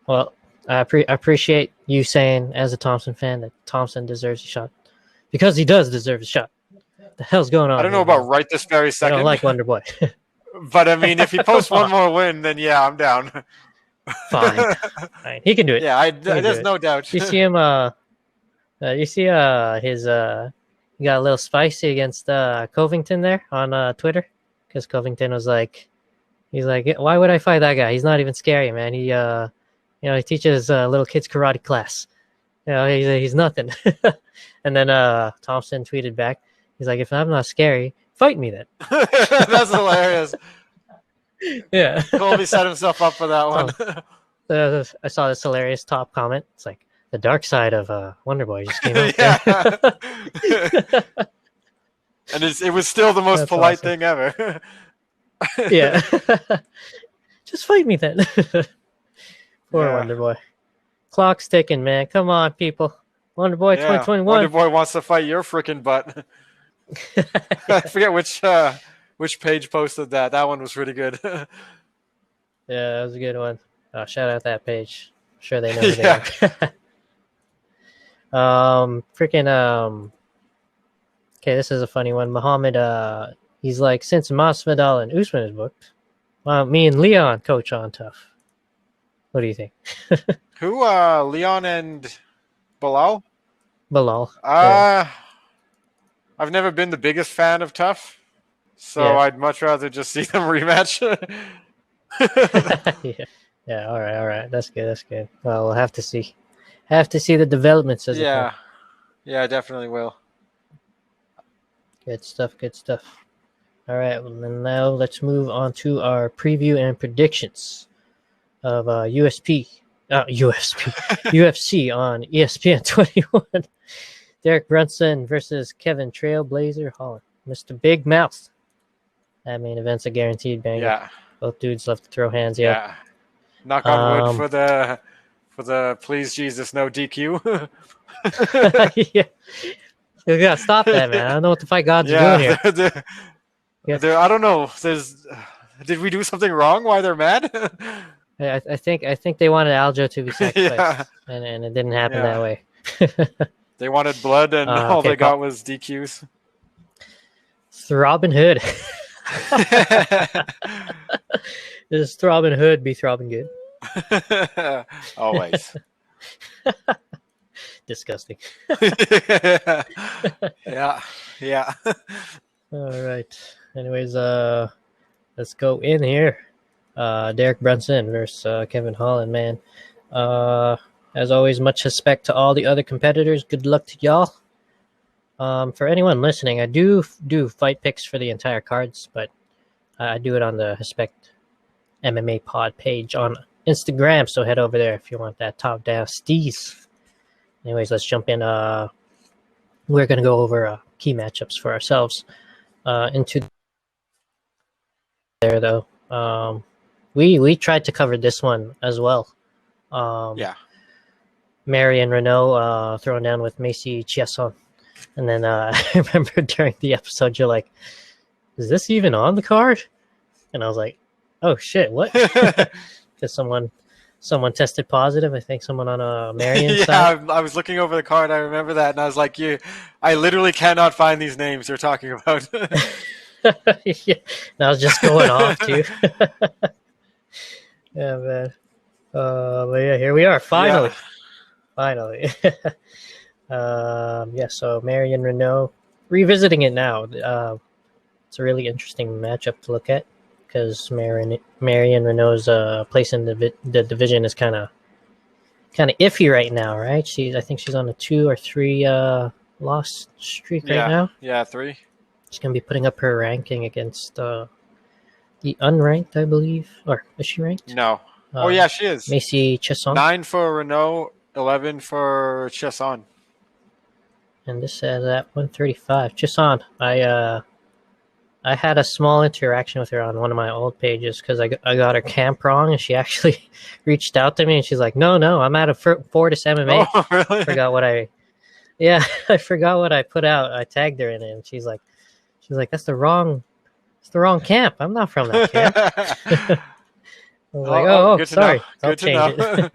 [SPEAKER 1] Well, I appreciate you saying, as a Thompson fan, that Thompson deserves a shot because he does deserve a shot. The hell's going
[SPEAKER 2] I
[SPEAKER 1] on
[SPEAKER 2] don't know
[SPEAKER 1] here,
[SPEAKER 2] about
[SPEAKER 1] man?
[SPEAKER 2] right this very
[SPEAKER 1] I don't
[SPEAKER 2] second,
[SPEAKER 1] like Wonder Boy.
[SPEAKER 2] but I mean, if he
[SPEAKER 1] Come
[SPEAKER 2] posts one
[SPEAKER 1] on,
[SPEAKER 2] more win, then yeah, I'm down.
[SPEAKER 1] fine, fine. He can do it.
[SPEAKER 2] Yeah,
[SPEAKER 1] He can do
[SPEAKER 2] there's
[SPEAKER 1] it.
[SPEAKER 2] no doubt.
[SPEAKER 1] You see him? You see his he got a little spicy against Covington there on Twitter because Covington was like, he's like, why would I fight that guy? He's not even scary, man. He teaches little kids karate class. He's nothing. And then Thompson tweeted back, he's like, if I'm not scary, fight me then.
[SPEAKER 2] That's hilarious.
[SPEAKER 1] Yeah.
[SPEAKER 2] Colby set himself up for that one.
[SPEAKER 1] So, I saw this hilarious top comment. It's like the dark side of Wonder Boy just came out there.
[SPEAKER 2] Yeah. And it was still the most
[SPEAKER 1] That's
[SPEAKER 2] polite
[SPEAKER 1] awesome.
[SPEAKER 2] thing ever.
[SPEAKER 1] Yeah. Just fight me then. Poor
[SPEAKER 2] Yeah.
[SPEAKER 1] Wonder Boy. Clock's ticking, man. Come on, people. Wonder Boy
[SPEAKER 2] Yeah. Wonder
[SPEAKER 1] 2021.
[SPEAKER 2] Boy wants to fight your freaking butt. I forget which page posted that. That one was pretty good.
[SPEAKER 1] Yeah, that was a good one. Shout out that page. I'm sure they know who
[SPEAKER 2] Yeah.
[SPEAKER 1] they are. Freaking Okay, this is a funny one. Muhammad, he's like, since Masvidal and Usman is booked, me and Leon coach on Tough. What do you think?
[SPEAKER 2] Who? Leon and Bilal?
[SPEAKER 1] Bilal. Yeah.
[SPEAKER 2] I've never been the biggest fan of Tough, so
[SPEAKER 1] Yeah.
[SPEAKER 2] I'd much rather just see them rematch.
[SPEAKER 1] Yeah. Yeah. All right. All right. That's good. That's good. Well, we'll have to see. Have to see the developments as it comes.
[SPEAKER 2] Yeah, definitely will.
[SPEAKER 1] Good stuff. Good stuff. All right. Well, then now let's move on to our preview and predictions of UFC on ESPN 21. Derek Brunson versus Kevin Trailblazer Holland. Mr. Big Mouth. That main event's a guaranteed banger.
[SPEAKER 2] Yeah.
[SPEAKER 1] Both dudes love to throw hands.
[SPEAKER 2] Yeah. Knock on wood for the please Jesus no DQ.
[SPEAKER 1] Yeah. You gotta stop that, man. I don't know what the fight gods are doing here.
[SPEAKER 2] I don't know. Did we do something wrong? Why they're mad?
[SPEAKER 1] I think they wanted Aljo to be sacrificed, and it didn't happen that way.
[SPEAKER 2] They wanted blood, and all they got was DQs.
[SPEAKER 1] Throbbing Hood. Does Throbbing Hood be throbbing good?
[SPEAKER 2] Always.
[SPEAKER 1] Disgusting.
[SPEAKER 2] Yeah.
[SPEAKER 1] All right. Anyways, let's go in here. Derek Brunson versus Kevin Holland, man. As always, much respect to all the other competitors. Good luck to y'all. For anyone listening, I do fight picks for the entire cards, but I do it on the Hespect MMA pod page on Instagram, so head over there if you want that top-down steez. Anyways, let's jump in. We're going to go over key matchups for ourselves. Into there, though. We tried to cover this one as well. Marion Renault throwing down with Macy Chiasson. And then I remember during the episode, you're like, is this even on the card? And I was like, oh, shit, what? Because someone tested positive. I think someone on Marion side.
[SPEAKER 2] I was looking over the card. I remember that. And I was like, I literally cannot find these names you're talking about.
[SPEAKER 1] Yeah. And I was just going off, too. Yeah, man. But yeah, here we are. Finally. So Marion Renault, revisiting it now, it's a really interesting matchup to look at because Marion Renault's place in the division is kind of iffy right now, right? I think she's on a 2 or 3 loss streak right now.
[SPEAKER 2] Yeah, 3.
[SPEAKER 1] She's gonna be putting up her ranking against the unranked, I believe, or is she ranked?
[SPEAKER 2] No. Oh yeah, she is.
[SPEAKER 1] Macy Chiasson.
[SPEAKER 2] 9 for Renault, 11 for Chiasson.
[SPEAKER 1] And this says at 135. Chiasson, I had a small interaction with her on one of my old pages because I got her camp wrong, and she actually reached out to me, and she's like, no, I'm out of Fortis MMA.
[SPEAKER 2] Oh, really?
[SPEAKER 1] I forgot what I put out. I tagged her in it, and she's like, that's the wrong camp. I'm not from that camp. I was like, sorry. I'll change it.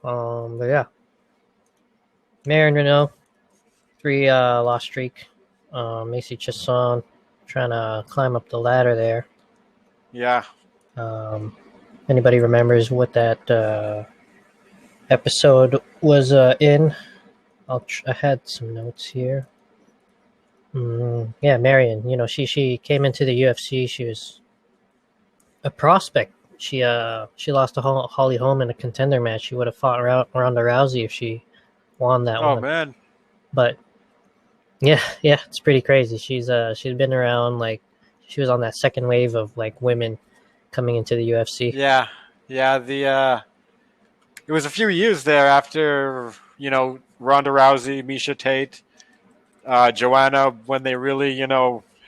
[SPEAKER 1] But yeah. Marion Renault, 3 loss streak. Macy Chiasson trying to climb up the ladder there.
[SPEAKER 2] Yeah.
[SPEAKER 1] Anybody remembers what that episode was in? I had some notes here. Yeah, Marion. She came into the UFC. She was a prospect. She lost to Holly Holm in a contender match. She would have fought Ronda Rousey if she won that one.
[SPEAKER 2] Oh man.
[SPEAKER 1] But yeah, it's pretty crazy. She's been around, like she was on that second wave of like women coming into the UFC.
[SPEAKER 2] Yeah. It was a few years there after Ronda Rousey, Miesha Tate, Joanna, when they really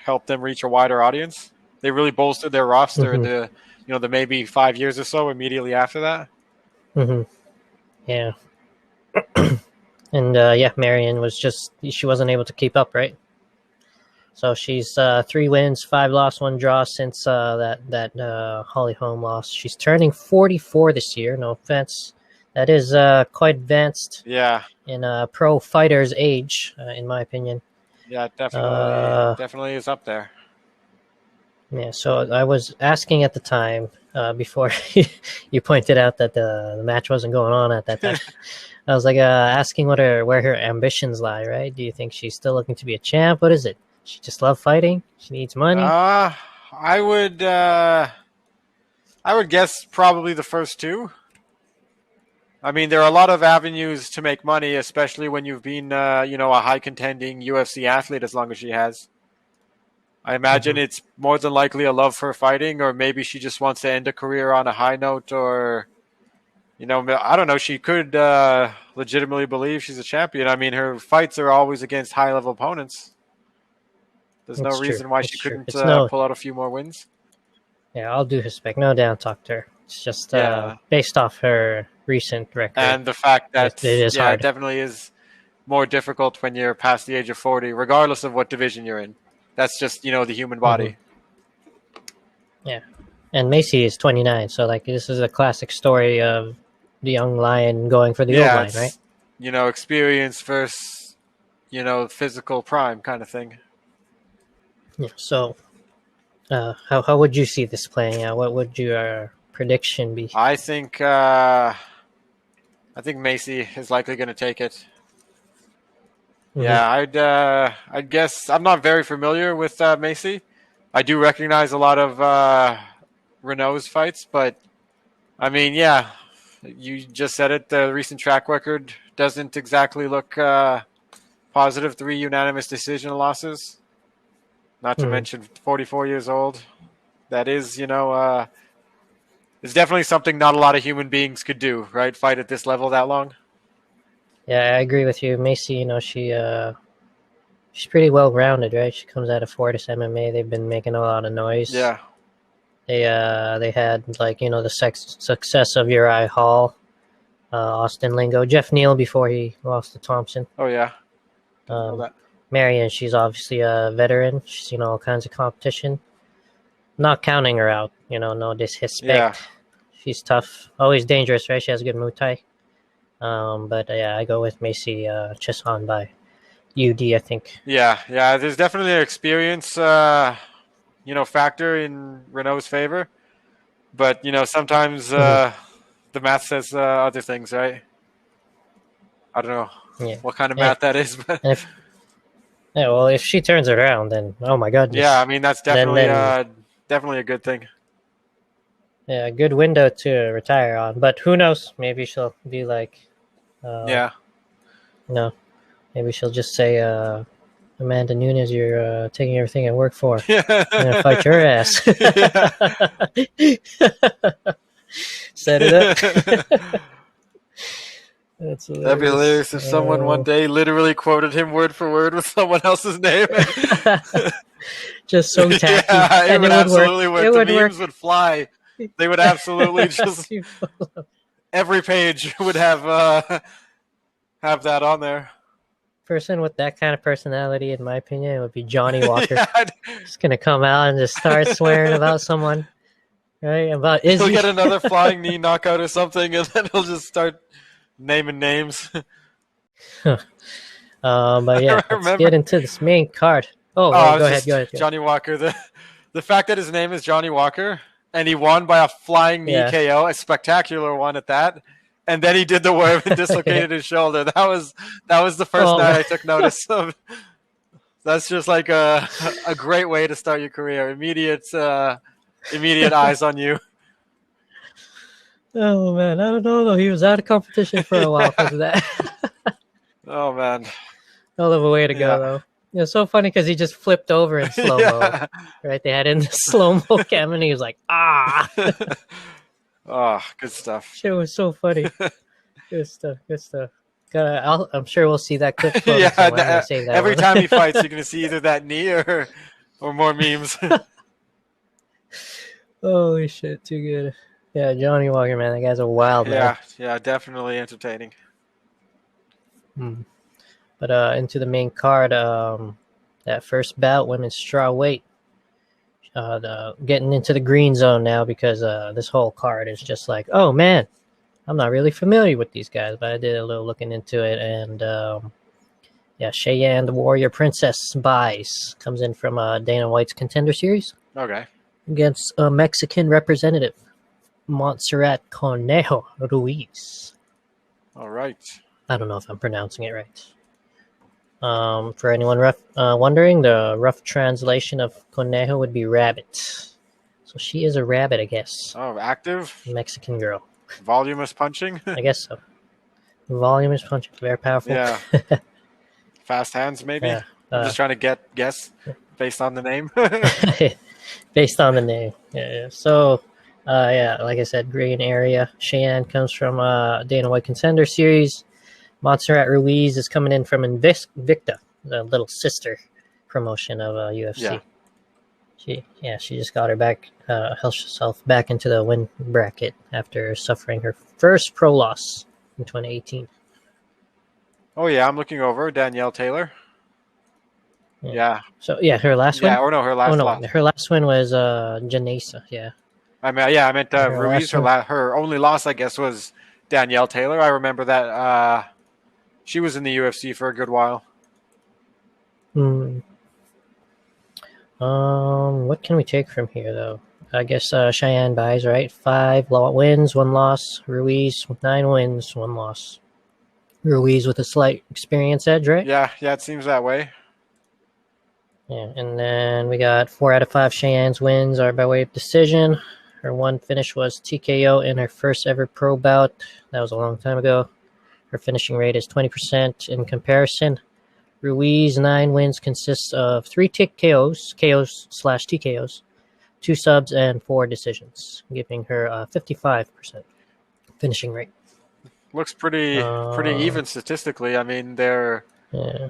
[SPEAKER 2] helped them reach a wider audience. They really bolstered their roster in the maybe 5 years or so immediately after that.
[SPEAKER 1] Yeah. And Marion she wasn't able to keep up, right? So she's 3 wins, 5 loss, 1 draw since that Holly Holm loss. She's turning 44 this year. No offense, That is quite advanced
[SPEAKER 2] Yeah,
[SPEAKER 1] in a pro fighter's age, in my opinion.
[SPEAKER 2] yeah,
[SPEAKER 1] Uh,
[SPEAKER 2] definitely is up there.
[SPEAKER 1] yeah, so I was asking at the time before you pointed out that the match wasn't going on at that time. I was like asking where her ambitions lie, right? Do you think she's still looking to be a champ? What is it? She just love fighting? She needs money?
[SPEAKER 2] I would guess probably the first two. I mean, there are a lot of avenues to make money, especially when you've been, a high contending UFC athlete as long as she has. I imagine it's more than likely a love for fighting, or maybe she just wants to end a career on a high note, or, I don't know. She could legitimately believe she's a champion. I mean, her fights are always against high level opponents. There's no reason why she couldn't pull out a few more wins.
[SPEAKER 1] Yeah, I'll do Hespect. No down talk to her. It's just based off her recent record.
[SPEAKER 2] And the fact that
[SPEAKER 1] it is hard.
[SPEAKER 2] It definitely is more difficult when you're past the age of 40, regardless of what division you're in. That's just, the human body.
[SPEAKER 1] Yeah. And Macy is 29, so this is a classic story of the young lion going for the old lion, right?
[SPEAKER 2] Experience versus, physical prime kind of thing.
[SPEAKER 1] Yeah. So, how would you see this playing out? What would your prediction be?
[SPEAKER 2] I think Macy is likely going to take it. Yeah, I'd guess I'm not very familiar with Macy. I do recognize a lot of Renault's fights, but I mean, yeah, you just said it. The recent track record doesn't exactly look positive. 3 unanimous decision losses. Not to mention 44 years old. That is, it's definitely something not a lot of human beings could do, right? Fight at this level that long.
[SPEAKER 1] Yeah, I agree with you. Macy, she's pretty well rounded, right? She comes out of Fortis MMA. They've been making a lot of noise.
[SPEAKER 2] Yeah.
[SPEAKER 1] They had the success of Uriah Hall, Austin Lingo, Jeff Neal before he lost to Thompson.
[SPEAKER 2] Oh yeah. Know that.
[SPEAKER 1] Marion, she's obviously a veteran. She's seen all kinds of competition. Not counting her out, no disrespect.
[SPEAKER 2] Yeah.
[SPEAKER 1] She's tough, always dangerous, right? She has good Muay Thai. But I go with Macy Chesson by UD, I think.
[SPEAKER 2] Yeah. There's definitely an experience, factor in Renault's favor, but sometimes the math says other things, right? I don't know what kind of math that is, but
[SPEAKER 1] if she turns it around, then oh my goodness.
[SPEAKER 2] Yeah, I mean that's definitely definitely a good thing.
[SPEAKER 1] Yeah, a good window to retire on, but who knows? Maybe she'll be like, no, maybe she'll just say, Amanda Nunes, you're taking everything I work for. I'm gonna fight your ass. Set it up.
[SPEAKER 2] That'd be hilarious if someone one day literally quoted him word for word with someone else's name.
[SPEAKER 1] Just so tacky.
[SPEAKER 2] Yeah,
[SPEAKER 1] and
[SPEAKER 2] it would absolutely work. The memes
[SPEAKER 1] work.
[SPEAKER 2] would fly. They would absolutely just every page would have that on there.
[SPEAKER 1] Person with that kind of personality, in my opinion, would be Johnny Walker. Just gonna come out and just start swearing about someone, right? About Izzy.
[SPEAKER 2] He'll get another flying knee knockout or something, and then he'll just start naming names.
[SPEAKER 1] But yeah, let's get into this main card. Go ahead.
[SPEAKER 2] Johnny Walker. The fact that his name is Johnny Walker and he won by a flying knee KO, a spectacular one at that, and then he did the worm and dislocated his shoulder. That was the first night I took notice of. That's just like a great way to start your career. Immediate eyes on you.
[SPEAKER 1] Oh man, I don't know though. He was out of competition for a while because of that.
[SPEAKER 2] Oh man,
[SPEAKER 1] hell of a way to go though. It was so funny because he just flipped over in slow mo. Right, they had in the slow mo cam, and he was like, "Ah."
[SPEAKER 2] Oh, good stuff.
[SPEAKER 1] Shit was so funny. Good stuff. I'm sure we'll see that clip.
[SPEAKER 2] Every time he fights, you're gonna see either that knee or more memes.
[SPEAKER 1] Holy shit, too good. Yeah, Johnny Walker, man, that guy's a wild man.
[SPEAKER 2] Yeah, definitely entertaining.
[SPEAKER 1] But into the main card, that first bout, women's straw weight, getting into the green zone now because this whole card is just like, oh man, I'm not really familiar with these guys, but I did a little looking into it, and yeah, Cheyenne, the Warrior Princess, buys comes in from Dana White's Contender Series
[SPEAKER 2] Okay.
[SPEAKER 1] against a Mexican representative, Montserrat Conejo Ruiz.
[SPEAKER 2] All right.
[SPEAKER 1] I don't know if I'm pronouncing it right. For anyone wondering, the rough translation of Conejo would be rabbit. So she is a rabbit, I guess.
[SPEAKER 2] Oh, active.
[SPEAKER 1] Mexican girl.
[SPEAKER 2] Voluminous punching.
[SPEAKER 1] I guess so. Volume is punching. Very powerful.
[SPEAKER 2] Yeah. Fast hands, maybe.
[SPEAKER 1] Yeah,
[SPEAKER 2] I'm just trying to guess based on the name.
[SPEAKER 1] based on the name. Yeah. So, yeah, like I said, green area. Cheyenne comes from Dana White Contender Series. Montserrat Ruiz is coming in from Invicta, the little sister promotion of UFC. Yeah. She just got herself back into the win bracket after suffering her first pro loss in 2018.
[SPEAKER 2] Oh yeah, I'm looking over Danielle Taylor. Yeah.
[SPEAKER 1] So yeah, her last win.
[SPEAKER 2] Yeah, or no, her last.
[SPEAKER 1] loss. Her last win was Janesa. Yeah.
[SPEAKER 2] I meant Ruiz. Her only loss, I guess, was Danielle Taylor. I remember that she was in the UFC for a good while.
[SPEAKER 1] What can we take from here, though? I guess Cheyenne buys, right? 5 wins, 1 loss. Ruiz with 9 wins, 1 loss. Ruiz with a slight experience edge, right?
[SPEAKER 2] Yeah, it seems that way.
[SPEAKER 1] Yeah, and then we got 4 out of 5 Cheyenne's wins are by way of decision. Her one finish was TKO in her first ever pro bout. That was a long time ago. Her finishing rate is 20% in comparison. Ruiz 9 wins consists of 3 KOs/TKOs, 2 subs, and 4 decisions, giving her 55% finishing rate.
[SPEAKER 2] Looks pretty even statistically. I mean, they're...
[SPEAKER 1] Yeah.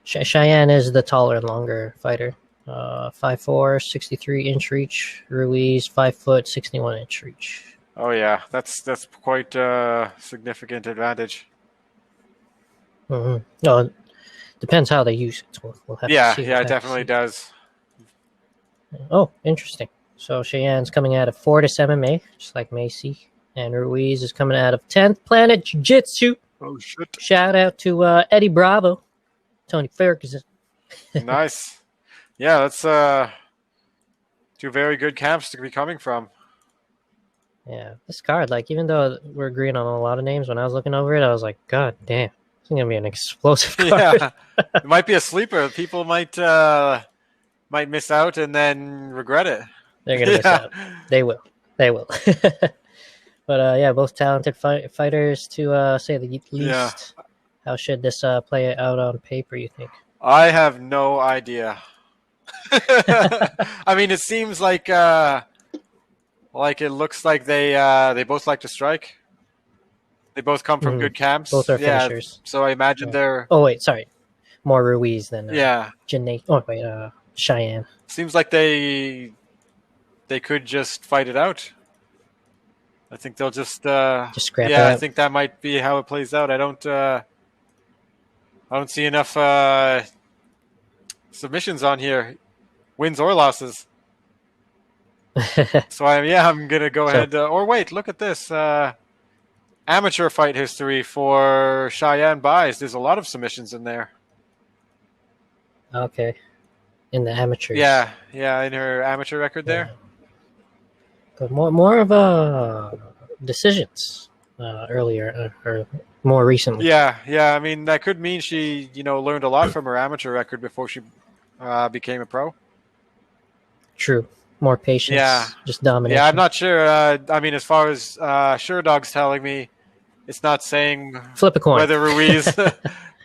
[SPEAKER 1] Cheyenne is the taller and longer fighter. 5'4", 63-inch reach. Ruiz 5 foot, 61-inch reach.
[SPEAKER 2] Oh yeah, that's quite a significant advantage.
[SPEAKER 1] Mm-hmm. No, depends how they use it. We'll have to see.
[SPEAKER 2] Yeah, it definitely does.
[SPEAKER 1] Oh, interesting. So Cheyenne's coming out of Fortis MMA, just like Macy, and Ruiz is coming out of 10th Planet Jiu-Jitsu.
[SPEAKER 2] Oh shit!
[SPEAKER 1] Shout out to Eddie Bravo, Tony Ferguson.
[SPEAKER 2] Nice. Yeah, that's 2 very good camps to be coming from.
[SPEAKER 1] Yeah, this card, like, even though we're agreeing on a lot of names, when I was looking over it, I was like, God damn, it's gonna be an explosive card.
[SPEAKER 2] Yeah, it might be a sleeper. People might miss out and then regret it.
[SPEAKER 1] They're gonna miss out. They will. But yeah, both talented fighters, to say the least.
[SPEAKER 2] Yeah.
[SPEAKER 1] How should this play out on paper, you think?
[SPEAKER 2] I have no idea. I mean, it seems like it looks like they both like to strike. They both come from good camps.
[SPEAKER 1] Both are finishers.
[SPEAKER 2] So I imagine they're...
[SPEAKER 1] Oh wait, sorry, more Ruiz than
[SPEAKER 2] Janae.
[SPEAKER 1] Oh wait, Cheyenne.
[SPEAKER 2] Seems like they could just fight it out. I think they'll just
[SPEAKER 1] scrap it out.
[SPEAKER 2] I think that might be how it plays out. I don't see enough submissions on here, wins or losses. So I'm gonna go ahead. Or wait, look at this amateur fight history for Cheyenne buys. There's a lot of submissions in there.
[SPEAKER 1] Okay, in the amateurs.
[SPEAKER 2] Yeah, in her amateur record there.
[SPEAKER 1] But more of decisions earlier or more recently.
[SPEAKER 2] Yeah. I mean, that could mean she learned a lot from her amateur record before she became a pro.
[SPEAKER 1] True. More patience.
[SPEAKER 2] Yeah.
[SPEAKER 1] Just domination.
[SPEAKER 2] Yeah, I'm not sure. I mean, as far as Sure Dog's telling me, it's not saying
[SPEAKER 1] flip a coin
[SPEAKER 2] whether Ruiz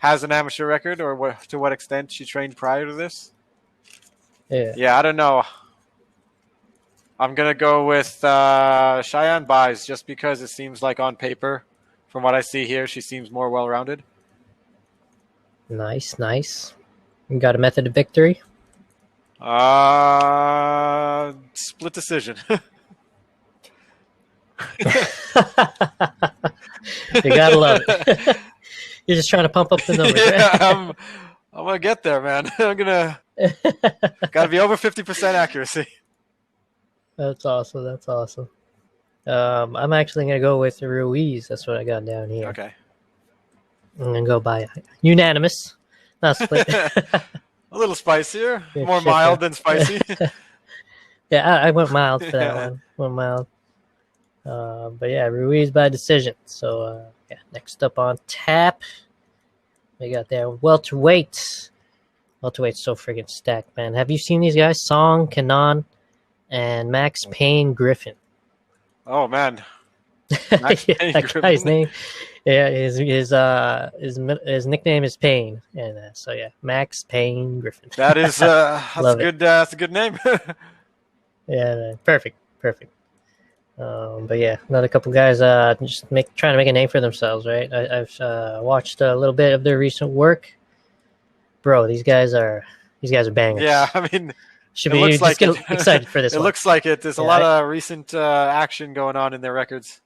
[SPEAKER 2] has an amateur record or to what extent she trained prior to this. Yeah, I don't know. I'm going to go with Cheyenne buys just because it seems like on paper, from what I see here, she seems more well-rounded.
[SPEAKER 1] Nice. You got a method of victory?
[SPEAKER 2] Split decision.
[SPEAKER 1] You gotta love it. You're just trying to pump up the numbers.
[SPEAKER 2] Yeah, I'm gonna get there, man. Gotta be over 50% accuracy.
[SPEAKER 1] That's awesome. I'm actually gonna go with Ruiz. That's what I got down here.
[SPEAKER 2] Okay.
[SPEAKER 1] I'm gonna go by unanimous, not split.
[SPEAKER 2] A little spicier,
[SPEAKER 1] Good
[SPEAKER 2] more
[SPEAKER 1] shit,
[SPEAKER 2] mild
[SPEAKER 1] bro.
[SPEAKER 2] than spicy.
[SPEAKER 1] Yeah, I went mild for that
[SPEAKER 2] Yeah.
[SPEAKER 1] one. Went mild. But yeah, Ruiz by decision. So yeah, next up on tap, we got there welterweight. Welterweight's so friggin' stacked, man. Have you seen these guys? Song, Kanan, and Max Payne Griffin.
[SPEAKER 2] Oh man, Max
[SPEAKER 1] Yeah,
[SPEAKER 2] Payne
[SPEAKER 1] that guy's
[SPEAKER 2] Griffin.
[SPEAKER 1] name. Yeah, his nickname is Payne, and so yeah, Max Payne Griffin.
[SPEAKER 2] That's
[SPEAKER 1] Love it.
[SPEAKER 2] That's a good name.
[SPEAKER 1] Yeah, man. Perfect. But yeah, another couple guys just trying to make a name for themselves, right? I've watched a little bit of their recent work, bro. These guys are bangers.
[SPEAKER 2] Yeah, I mean,
[SPEAKER 1] Should
[SPEAKER 2] it
[SPEAKER 1] be
[SPEAKER 2] looks
[SPEAKER 1] just
[SPEAKER 2] like
[SPEAKER 1] get
[SPEAKER 2] it.
[SPEAKER 1] excited for this
[SPEAKER 2] It
[SPEAKER 1] one.
[SPEAKER 2] looks like it. There's a
[SPEAKER 1] Yeah,
[SPEAKER 2] lot of recent action going on in their records.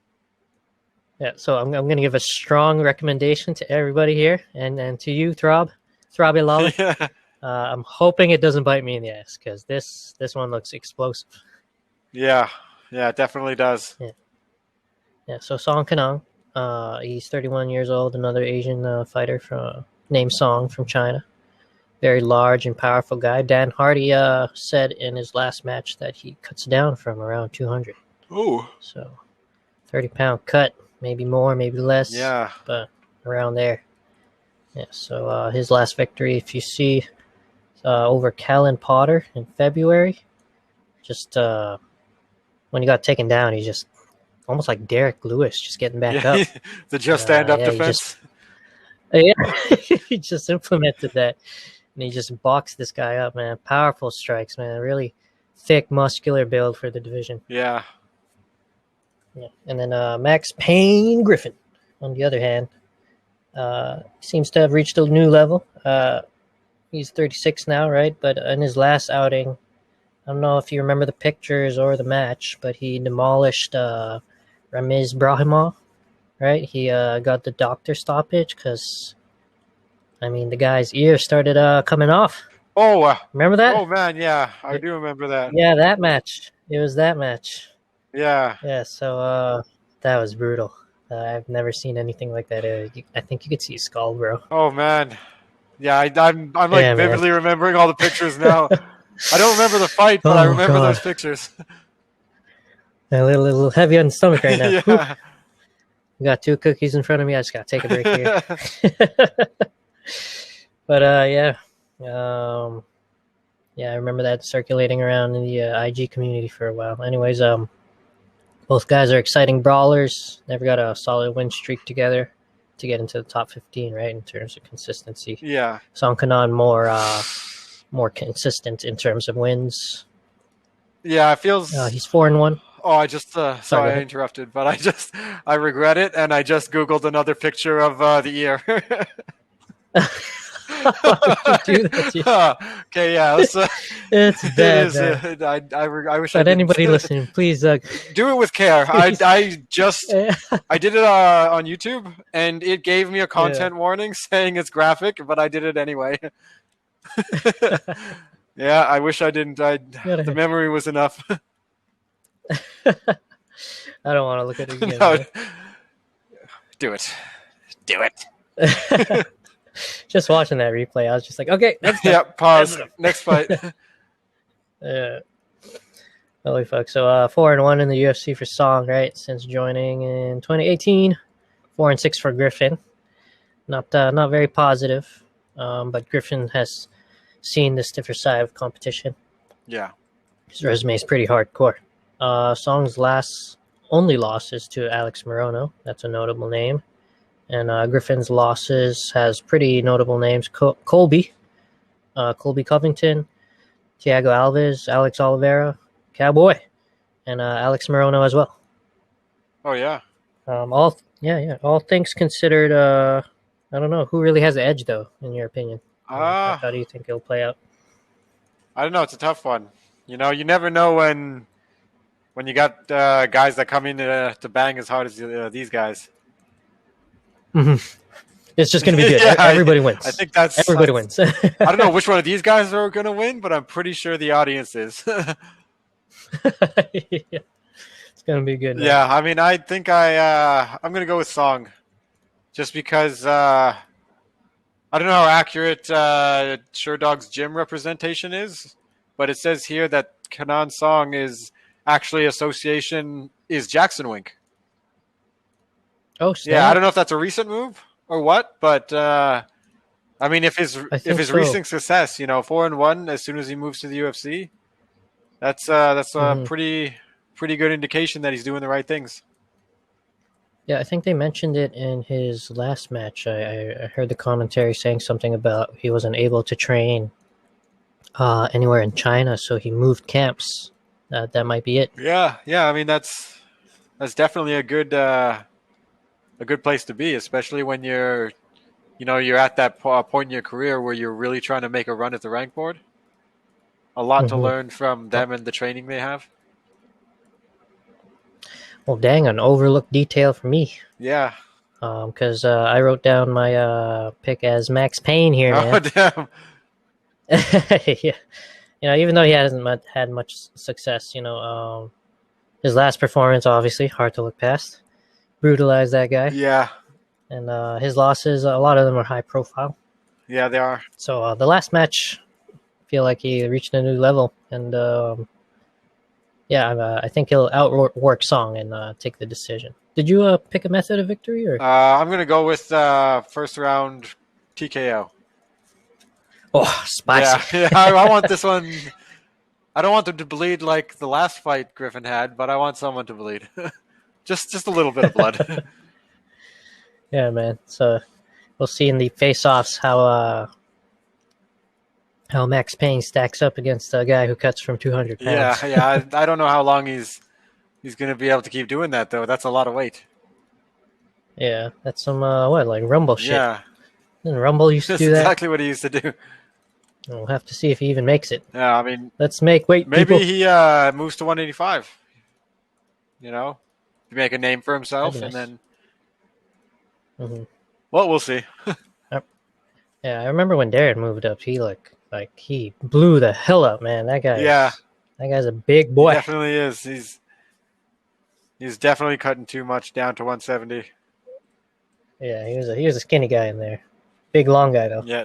[SPEAKER 1] Yeah, so I'm going to give a strong recommendation to everybody here, and to you, Throbbie Lolly.
[SPEAKER 2] Yeah.
[SPEAKER 1] I'm hoping it doesn't bite me in the ass because this one looks explosive.
[SPEAKER 2] Yeah, it definitely does.
[SPEAKER 1] Yeah, so Song Kanang, he's 31 years old, another Asian fighter named Song from China. Very large and powerful guy. Dan Hardy said in his last match that he cuts down from around 200.
[SPEAKER 2] Ooh.
[SPEAKER 1] So 30-pound cut, maybe more, maybe less.
[SPEAKER 2] Yeah.
[SPEAKER 1] But around there. Yeah, so his last victory, if you see, over Callan Potter in February, just when he got taken down, he's just almost like Derek Lewis, just getting back up.
[SPEAKER 2] The just stand up
[SPEAKER 1] yeah,
[SPEAKER 2] defense.
[SPEAKER 1] He just implemented that, and he just boxed this guy up, man. Powerful strikes, man. Really thick, muscular build for the division.
[SPEAKER 2] Yeah.
[SPEAKER 1] Yeah. And then Max Payne Griffin, on the other hand, seems to have reached a new level. He's 36 now, right? But in his last outing, I don't know if you remember the pictures or the match, but he demolished Ramiz Brahimov, right? He got the doctor stoppage because, I mean, the guy's ear started coming off.
[SPEAKER 2] Oh,
[SPEAKER 1] remember that?
[SPEAKER 2] Oh man, yeah, I do remember that.
[SPEAKER 1] Yeah, that match. It was that match.
[SPEAKER 2] Yeah.
[SPEAKER 1] Yeah, so that was brutal. I've never seen anything like that. I think you could see his skull, bro.
[SPEAKER 2] Oh man, yeah, I'm like
[SPEAKER 1] Yeah,
[SPEAKER 2] vividly remembering all the pictures now. I don't remember the fight, but I remember those pictures.
[SPEAKER 1] A little heavy on the stomach right now.
[SPEAKER 2] Yeah.
[SPEAKER 1] We got 2 cookies in front of me. I just gotta take a break here. But yeah, yeah, I remember that circulating around in the IG community for a while. Anyways, both guys are exciting brawlers. Never got a solid win streak together to get into the top 15, right? In terms of consistency.
[SPEAKER 2] Yeah.
[SPEAKER 1] Song Kanan more consistent in terms of wins.
[SPEAKER 2] Yeah, it feels.
[SPEAKER 1] He's 4-1.
[SPEAKER 2] Oh, I just sorry I interrupted, but I regret it, and I just Googled another picture of the ear. Okay, yeah,
[SPEAKER 1] it's bad.
[SPEAKER 2] I wish.
[SPEAKER 1] But anybody listening, please
[SPEAKER 2] do it with care. I did it on YouTube, and it gave me a content warning saying it's graphic, but I did it anyway. Yeah, I wish I didn't. The memory was enough.
[SPEAKER 1] I don't want to look at it again.
[SPEAKER 2] No, do it.
[SPEAKER 1] Just watching that replay, I was just like, okay, next time.
[SPEAKER 2] Yeah, pause. Next fight.
[SPEAKER 1] Holy fuck. So 4-1 in the UFC for Song, right? Since joining in 2018. 4-6 for Griffin. Not very positive. But Griffin has seen the stiffer side of competition.
[SPEAKER 2] Yeah.
[SPEAKER 1] His resume is pretty hardcore. Song's only loss is to Alex Morono. That's a notable name. And Griffin's losses has pretty notable names. Colby Covington, Thiago Alves, Alex Oliveira, Cowboy, and Alex Morono as well.
[SPEAKER 2] Oh, yeah.
[SPEAKER 1] All things considered, I don't know. Who really has the edge, though, in your opinion? How do you think it'll play out?
[SPEAKER 2] I don't know. It's a tough one. You know, you never know when you got guys that come in to bang as hard as these guys.
[SPEAKER 1] Mm-hmm. It's just going to be good. Everybody wins.
[SPEAKER 2] I think
[SPEAKER 1] everybody wins.
[SPEAKER 2] I don't know which one of these guys are going to win, but I'm pretty sure the audience is.
[SPEAKER 1] Yeah. It's gonna be good, man.
[SPEAKER 2] Yeah, I mean, I think I'm gonna go with Song, just because I don't know how accurate Sherdog's gym representation is, but it says here that Kanan Song is actually association is Jackson Wink.
[SPEAKER 1] Oh,
[SPEAKER 2] Yeah, I
[SPEAKER 1] snap!
[SPEAKER 2] don't know if that's a recent move or what, but I mean, if
[SPEAKER 1] I think
[SPEAKER 2] his
[SPEAKER 1] so.
[SPEAKER 2] recent success, 4-1 as soon as he moves to the UFC, that's a
[SPEAKER 1] Hmm.
[SPEAKER 2] pretty good indication that he's doing the right things.
[SPEAKER 1] Yeah, I think they mentioned it in his last match. I heard the commentary saying something about he wasn't able to train anywhere in China, so he moved camps. That might be it.
[SPEAKER 2] Yeah. I mean, that's definitely a good place to be, especially when you're at that point in your career where you're really trying to make a run at the rank board. A lot to
[SPEAKER 1] Hmm.
[SPEAKER 2] learn from them and the training they have.
[SPEAKER 1] Well, dang, an overlooked detail for me.
[SPEAKER 2] Yeah.
[SPEAKER 1] Because I wrote down my pick as Max Payne here,
[SPEAKER 2] Oh
[SPEAKER 1] man.
[SPEAKER 2] damn.
[SPEAKER 1] Yeah, even though he hasn't had much success, his last performance obviously hard to look past. Brutalized that guy,
[SPEAKER 2] Yeah.
[SPEAKER 1] and his losses, a lot of them are high profile.
[SPEAKER 2] Yeah, they are.
[SPEAKER 1] So the last match, I feel like he reached a new level, and yeah, I think he'll outwork Song and take the decision. Did you pick a method of victory or?
[SPEAKER 2] I'm gonna go with first round TKO.
[SPEAKER 1] Oh, spicy.
[SPEAKER 2] Yeah. I want this one. I don't want them to bleed like the last fight Griffin had, but I want someone to bleed. just a little bit of blood.
[SPEAKER 1] Yeah, man. So we'll see in the face-offs how Max Payne stacks up against a guy who cuts from 200 pounds.
[SPEAKER 2] Yeah. I don't know how long he's gonna be able to keep doing that though. That's a lot of weight.
[SPEAKER 1] Yeah, that's some like Rumble shit.
[SPEAKER 2] Yeah,
[SPEAKER 1] Didn't Rumble used to
[SPEAKER 2] that's
[SPEAKER 1] do that?
[SPEAKER 2] exactly what he used to do.
[SPEAKER 1] We'll have to see if he even makes it.
[SPEAKER 2] Yeah, I mean,
[SPEAKER 1] Let's make weight,
[SPEAKER 2] maybe
[SPEAKER 1] people.
[SPEAKER 2] he moves to 185. To make a name for himself,
[SPEAKER 1] That'd be
[SPEAKER 2] and
[SPEAKER 1] nice.
[SPEAKER 2] then,
[SPEAKER 1] Hmm.
[SPEAKER 2] well, we'll see.
[SPEAKER 1] Yeah, I remember when Derek moved up. He like he blew the hell up, man. That
[SPEAKER 2] Yeah,
[SPEAKER 1] guy's a big
[SPEAKER 2] he
[SPEAKER 1] boy.
[SPEAKER 2] definitely is. He's definitely cutting too much down to 170.
[SPEAKER 1] Yeah, he was a skinny guy in there. Big long guy though.
[SPEAKER 2] Yeah.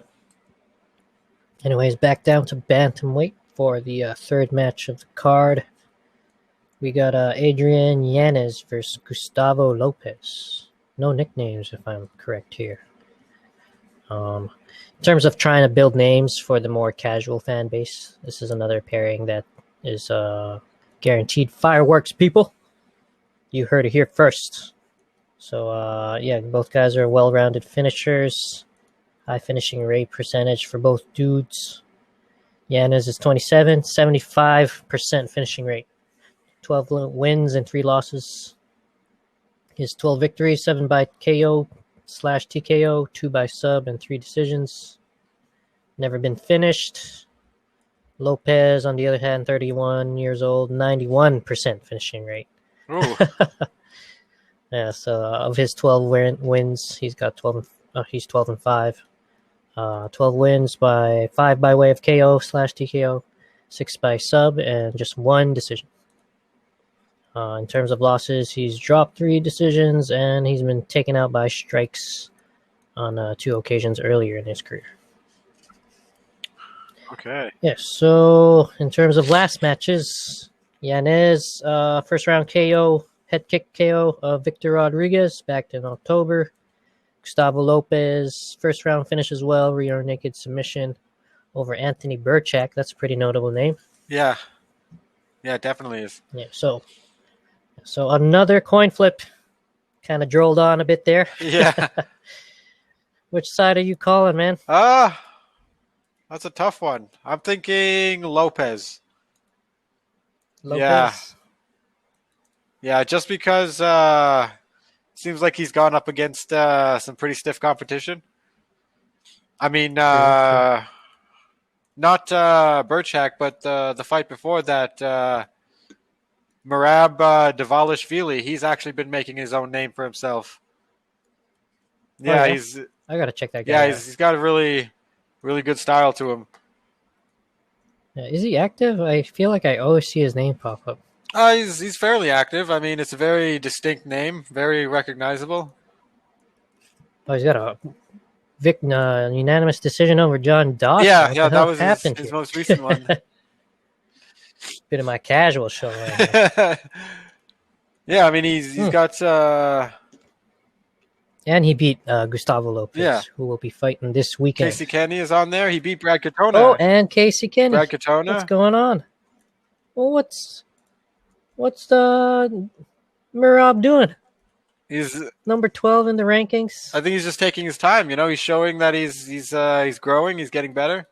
[SPEAKER 1] Anyways, back down to bantamweight for the third match of the card. We got Adrian Yanez versus Gustavo Lopez. No nicknames, if I'm correct here. In terms of trying to build names for the more casual fan base, this is another pairing that is guaranteed fireworks, people. You heard it here first. So, yeah, both guys are well-rounded finishers. High finishing rate percentage for both dudes. Yanez is 27, 75% finishing rate. 12 wins and 3 losses. His 12 victories, 7 by KO/TKO, 2 by sub, and 3 decisions. Never been finished. Lopez, on the other hand, 31 years old, 91% finishing rate.
[SPEAKER 2] Ooh.
[SPEAKER 1] Yeah, so of his 12 wins, he's got 12. He's 12-5. 12 wins by 5 by way of KO/TKO, 6 by sub, and just 1 decision. In terms of losses, he's dropped 3 decisions, and he's been taken out by strikes on 2 occasions earlier in his career.
[SPEAKER 2] Okay.
[SPEAKER 1] Yeah, so in terms of last matches, Yanez, first round KO, head kick KO of Victor Rodriguez back in October. Gustavo Lopez, first round finish as well, rear naked submission over Anthony Burchak. That's a pretty notable name.
[SPEAKER 2] Yeah. Yeah, it definitely is.
[SPEAKER 1] Yeah, so another coin flip. Kind of drolled on a bit there.
[SPEAKER 2] Yeah.
[SPEAKER 1] Which side are you calling, man?
[SPEAKER 2] That's a tough one. I'm thinking Lopez.
[SPEAKER 1] Lopez?
[SPEAKER 2] Yeah, just because seems like he's gone up against some pretty stiff competition. I mean, not Burchak, but the fight before that, Merab Davalishvili. He's actually been making his own name for himself. Yeah,
[SPEAKER 1] yeah?
[SPEAKER 2] he's
[SPEAKER 1] I gotta check that guy out.
[SPEAKER 2] he's got a really, really good style to him.
[SPEAKER 1] Yeah, is he active? I feel like I always see his name pop up.
[SPEAKER 2] He's fairly active. I mean, it's a very distinct name, very recognizable.
[SPEAKER 1] Oh, he's got a unanimous decision over John Dawson.
[SPEAKER 2] Yeah,
[SPEAKER 1] what
[SPEAKER 2] yeah,
[SPEAKER 1] the
[SPEAKER 2] that
[SPEAKER 1] hell
[SPEAKER 2] was
[SPEAKER 1] happened
[SPEAKER 2] his
[SPEAKER 1] here?
[SPEAKER 2] most recent one.
[SPEAKER 1] Bit of my casual show right here.
[SPEAKER 2] Yeah, I mean he's got
[SPEAKER 1] And he beat Gustavo Lopez,
[SPEAKER 2] yeah.
[SPEAKER 1] who will be fighting this weekend.
[SPEAKER 2] Casey Kenny is on there. He beat Brad Katona.
[SPEAKER 1] Oh, and Casey Kenny.
[SPEAKER 2] Brad Katona.
[SPEAKER 1] What's going on? Well, what's the Murab doing?
[SPEAKER 2] He's
[SPEAKER 1] number 12 in the rankings.
[SPEAKER 2] I think he's just taking his time. You know, he's showing that he's growing. He's getting better.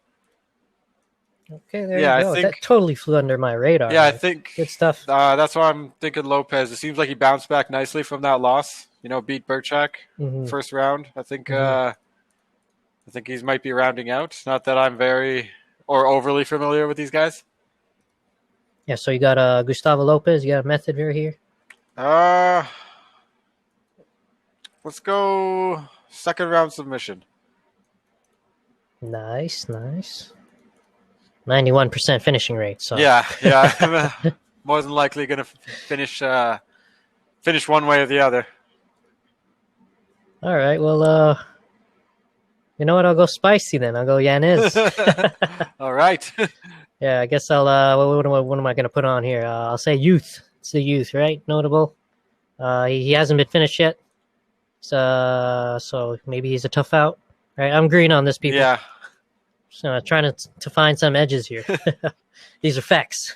[SPEAKER 1] Okay, there you go. That totally flew under my radar.
[SPEAKER 2] Yeah,
[SPEAKER 1] man.
[SPEAKER 2] I think
[SPEAKER 1] good stuff.
[SPEAKER 2] That's why I'm thinking Lopez. It seems like he bounced back nicely from that loss. You know, beat Burchak first round. I think he might be rounding out. Not that I'm very or overly familiar with these guys.
[SPEAKER 1] Yeah, so you got Gustavo Lopez. You got a method here.
[SPEAKER 2] Let's go second round submission.
[SPEAKER 1] Nice. 91% finishing rate. So
[SPEAKER 2] yeah, I'm more than likely going to finish one way or the other.
[SPEAKER 1] All right. Well, you know what? I'll go spicy then. I'll go Yanez.
[SPEAKER 2] All right.
[SPEAKER 1] Yeah, I guess I'll. What am I going to put on here? I'll say youth. It's the youth, right? Notable. He hasn't been finished yet. So maybe he's a tough out. Right? I'm green on this, people.
[SPEAKER 2] Yeah.
[SPEAKER 1] So trying to find some edges here. These are facts.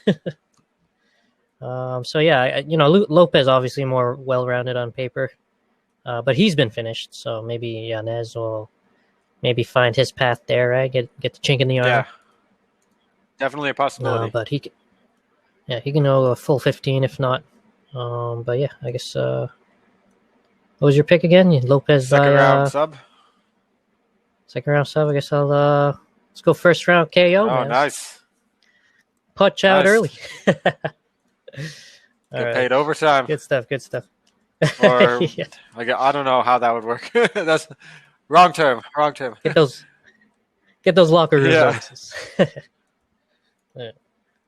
[SPEAKER 1] So yeah, Lopez obviously more well-rounded on paper, but he's been finished. So maybe Yanez will maybe find his path there, right? Get the chink in the armor.
[SPEAKER 2] Yeah, definitely a possibility.
[SPEAKER 1] But he can go a full 15 if not. But yeah, I guess. What was your pick again? Lopez
[SPEAKER 2] second round sub.
[SPEAKER 1] Second round sub. I guess I'll let's go first round KO.
[SPEAKER 2] Oh, nice.
[SPEAKER 1] Punch out early.
[SPEAKER 2] Get paid overtime.
[SPEAKER 1] Good stuff.
[SPEAKER 2] Or I don't know how that would work. That's wrong term.
[SPEAKER 1] Get those locker room bonuses.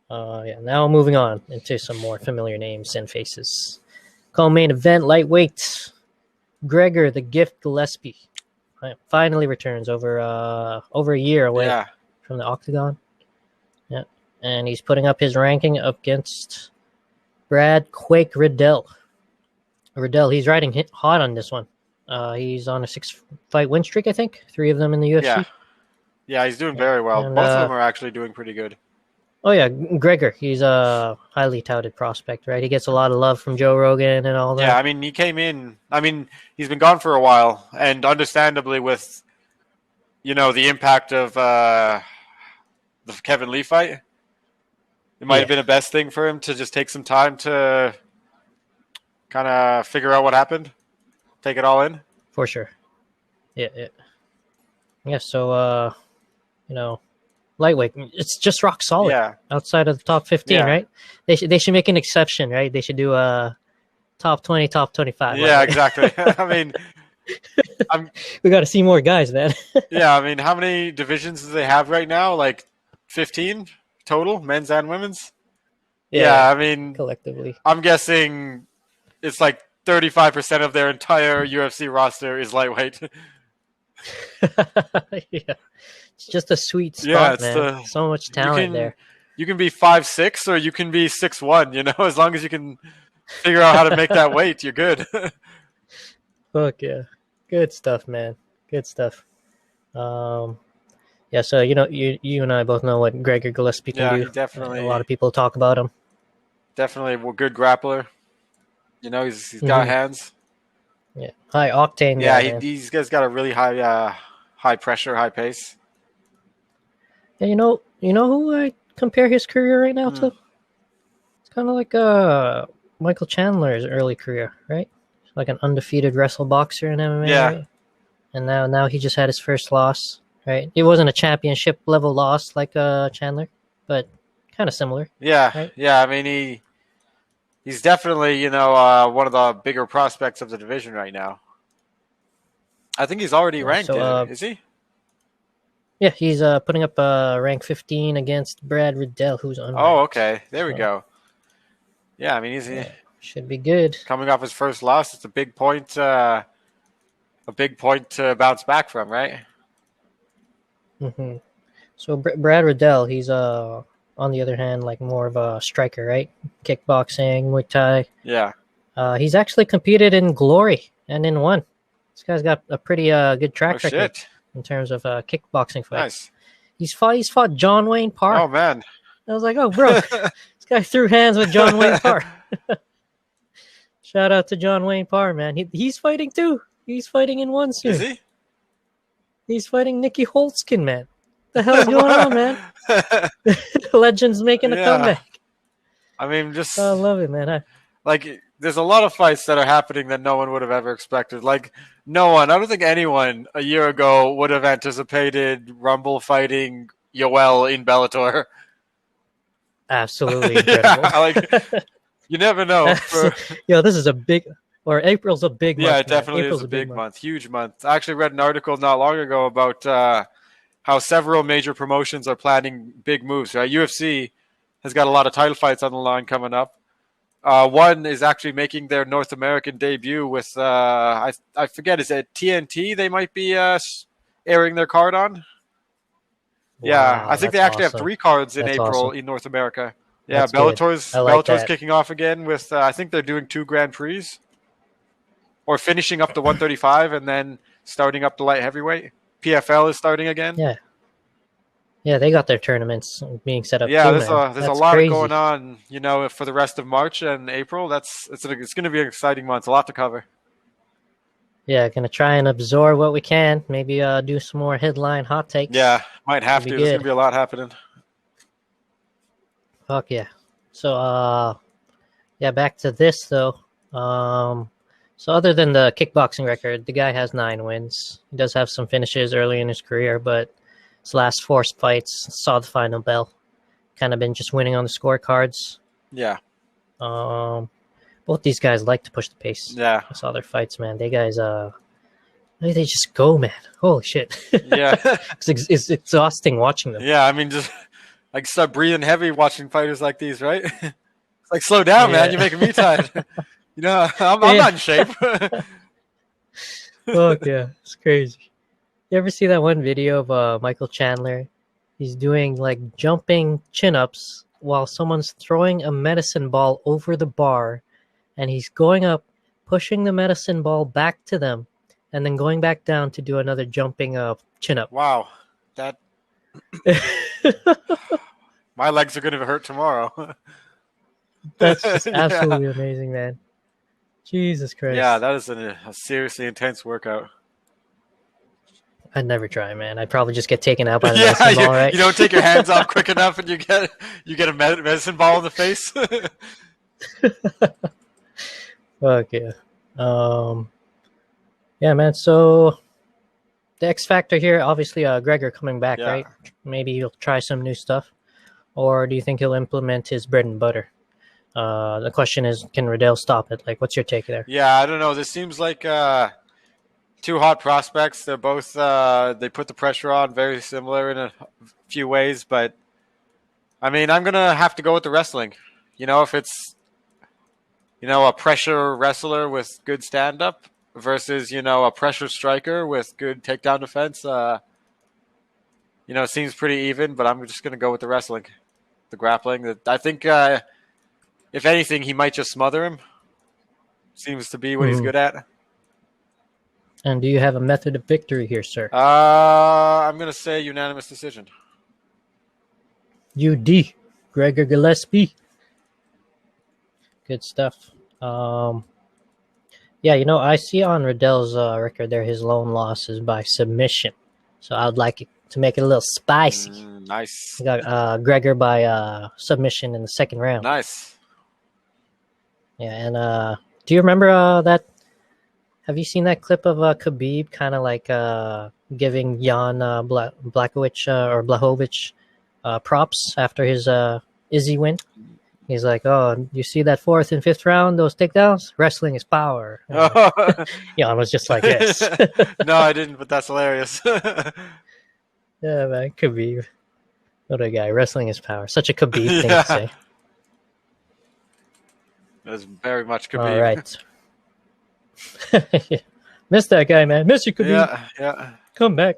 [SPEAKER 1] Now moving on into some more familiar names and faces. Co-main event lightweight. Gregor the Gift Gillespie finally returns over a year away from the octagon. Yeah, and he's putting up his ranking against Brad Quake Riddell. He's riding hot on this one. He's on a 6-fight win streak, I think. 3 of them in the UFC.
[SPEAKER 2] Yeah, he's doing very well. And, both of them are actually doing pretty good.
[SPEAKER 1] Oh, yeah, Gregor. He's a highly touted prospect, right? He gets a lot of love from Joe Rogan and all that.
[SPEAKER 2] Yeah, I mean, he came in. I mean, he's been gone for a while, and understandably with, the impact of the Kevin Lee fight, it might have been the best thing for him to just take some time to kind of figure out what happened, take it all in.
[SPEAKER 1] For sure. Yeah. So, lightweight, it's just rock solid.
[SPEAKER 2] Yeah.
[SPEAKER 1] Outside of the top 15, right? They should make an exception, right? They should do a top 20, top 25.
[SPEAKER 2] Yeah, exactly. I mean,
[SPEAKER 1] we got to see more guys, man.
[SPEAKER 2] Yeah, I mean, how many divisions do they have right now? Like 15 total, men's and women's? Yeah, I mean,
[SPEAKER 1] collectively.
[SPEAKER 2] I'm guessing it's like 35% of their entire UFC roster is lightweight.
[SPEAKER 1] Yeah. It's just a sweet spot, man. So much talent there.
[SPEAKER 2] You can be 5'6" or you can be 6'1", as long as you can figure out how to make that weight, you're good.
[SPEAKER 1] Fuck yeah. Good stuff, man. Good stuff. Yeah, so you and I both know what Gregor Gillespie can do.
[SPEAKER 2] He definitely.
[SPEAKER 1] A lot of people talk about him.
[SPEAKER 2] Definitely a good grappler. He's got hands.
[SPEAKER 1] Yeah, high octane.
[SPEAKER 2] Yeah, he's got a really high pressure, high pace.
[SPEAKER 1] Yeah, you know who I compare his career right now to? It's kind of like Michael Chandler's early career, right? Like an undefeated wrestle boxer in MMA.
[SPEAKER 2] Yeah.
[SPEAKER 1] Right? And now he just had his first loss, right? It wasn't a championship level loss like Chandler, but kind of similar.
[SPEAKER 2] Yeah,
[SPEAKER 1] right?
[SPEAKER 2] Yeah. I mean, he's definitely one of the bigger prospects of the division right now. I think he's already ranked is he?
[SPEAKER 1] Yeah, he's putting up rank 15 against Brad Riddell, who's on.
[SPEAKER 2] Oh, okay. There we go. Yeah, I mean,
[SPEAKER 1] Yeah, should be good.
[SPEAKER 2] coming off his first loss. It's a big point to bounce back from, right?
[SPEAKER 1] Hmm. So Brad Riddell, he's on the other hand like more of a striker, right? Kickboxing, Muay Thai.
[SPEAKER 2] Yeah.
[SPEAKER 1] He's actually competed in Glory and in won. This guy's got a pretty good
[SPEAKER 2] Oh
[SPEAKER 1] track record
[SPEAKER 2] shit.
[SPEAKER 1] in terms of kickboxing fights.
[SPEAKER 2] Nice.
[SPEAKER 1] He's fought John Wayne Parr.
[SPEAKER 2] Oh man.
[SPEAKER 1] I was like, oh bro, this guy threw hands with John Wayne Parr. Shout out to John Wayne Parr, man. He's fighting too. He's fighting in one soon.
[SPEAKER 2] Is he?
[SPEAKER 1] He's fighting Nicky Holtzkin, man. What the hell's going on, man? The legend's making a comeback.
[SPEAKER 2] I mean, just
[SPEAKER 1] I love it, man.
[SPEAKER 2] like there's a lot of fights that are happening that no one would have ever expected. Like no one, I don't think anyone a year ago would have anticipated Rumble fighting Yoel in Bellator.
[SPEAKER 1] Absolutely incredible.
[SPEAKER 2] Yeah, like you never know.
[SPEAKER 1] Yo, this is a big, or April's a big month.
[SPEAKER 2] Yeah, it definitely
[SPEAKER 1] April's
[SPEAKER 2] is a big month, huge month. I actually read an article not long ago about how several major promotions are planning big moves. Right, UFC has got a lot of title fights on the line coming up. One is actually making their North American debut with I forget, is it TNT? They might be airing their card on.
[SPEAKER 1] Wow,
[SPEAKER 2] yeah, I think they actually
[SPEAKER 1] awesome.
[SPEAKER 2] have 3 cards in
[SPEAKER 1] That's
[SPEAKER 2] April
[SPEAKER 1] awesome.
[SPEAKER 2] in North America. Yeah,
[SPEAKER 1] That's
[SPEAKER 2] Bellator's
[SPEAKER 1] good. I like
[SPEAKER 2] Bellator's
[SPEAKER 1] that.
[SPEAKER 2] kicking off again with I think they're doing 2 Grand Prix, or finishing up the 135 and then starting up the light heavyweight. PFL is starting again.
[SPEAKER 1] Yeah. Yeah, they got their tournaments being set up.
[SPEAKER 2] Yeah,
[SPEAKER 1] too,
[SPEAKER 2] there's
[SPEAKER 1] man.
[SPEAKER 2] a
[SPEAKER 1] That's
[SPEAKER 2] lot
[SPEAKER 1] crazy.
[SPEAKER 2] going on, you know, for the rest of March and April. It's going to be an exciting month. A lot to cover.
[SPEAKER 1] Yeah, gonna try and absorb what we can. Maybe do some more headline hot takes.
[SPEAKER 2] Yeah, might have to.
[SPEAKER 1] That'd be
[SPEAKER 2] There's going
[SPEAKER 1] good.
[SPEAKER 2] to be a lot happening.
[SPEAKER 1] Fuck yeah. So yeah, back to this though. So other than the kickboxing record, the guy has 9 wins. He does have some finishes early in his career, but his last 4 fights saw the final bell. Kind of been just winning on the scorecards.
[SPEAKER 2] Yeah.
[SPEAKER 1] Both these guys like to push the pace.
[SPEAKER 2] Yeah.
[SPEAKER 1] I saw their fights, man. They guys, they just go, man. Holy shit.
[SPEAKER 2] Yeah.
[SPEAKER 1] It's exhausting watching them.
[SPEAKER 2] Yeah, I mean, just like start breathing heavy watching fighters like these, right? It's like, slow down, man. You're making me tired. You know, I'm not in shape.
[SPEAKER 1] Fuck yeah, it's crazy. You ever see that one video of Michael Chandler? He's doing like jumping chin-ups while someone's throwing a medicine ball over the bar, and he's going up, pushing the medicine ball back to them, and then going back down to do another jumping chin-up.
[SPEAKER 2] Wow, that my legs are going to hurt tomorrow.
[SPEAKER 1] That's just absolutely amazing, man. Jesus Christ.
[SPEAKER 2] Yeah, that is a seriously intense workout.
[SPEAKER 1] I'd never try, man. I'd probably just get taken out by the
[SPEAKER 2] Yeah,
[SPEAKER 1] medicine ball, right?
[SPEAKER 2] you don't take your hands off quick enough, and you get a medicine ball in the face.
[SPEAKER 1] Fuck yeah. Yeah, man. So the X factor here, obviously, Gregor coming back,
[SPEAKER 2] Yeah.
[SPEAKER 1] right? Maybe he'll try some new stuff, or do you think he'll implement his bread and butter? The question is, can Riddell stop it? Like, what's your take there?
[SPEAKER 2] Yeah, I don't know. This seems like 2 hot prospects. They're both they put the pressure on, very similar in a few ways, but I mean, I'm gonna have to go with the wrestling. You know, if it's a pressure wrestler with good stand up versus a pressure striker with good takedown defense, it seems pretty even. But I'm just gonna go with the wrestling, the grappling. I think if anything, he might just smother him. Seems to be what he's good at.
[SPEAKER 1] And do you have a method of victory here, sir?
[SPEAKER 2] I'm going to say unanimous decision.
[SPEAKER 1] UD, Gregor Gillespie. Good stuff. Yeah, I see on Riddell's record there his lone loss is by submission. So I would like it to make it a little spicy.
[SPEAKER 2] Nice.
[SPEAKER 1] We got Gregor by submission in the second round.
[SPEAKER 2] Nice.
[SPEAKER 1] Yeah, and do you remember that? Have you seen that clip of Khabib kind of like giving Jan Blachowicz props after his Izzy win? He's like, "Oh, you see that 4th and 5th round? Those takedowns? Wrestling is power." Jan was just like, "Yes."
[SPEAKER 2] No, I didn't, but that's hilarious.
[SPEAKER 1] Yeah, man, Khabib. What a guy. Wrestling is power. Such a Khabib thing to say.
[SPEAKER 2] That's very much Khabib.
[SPEAKER 1] All right. Miss that guy, man. Miss you, Khabib.
[SPEAKER 2] Yeah.
[SPEAKER 1] Come back.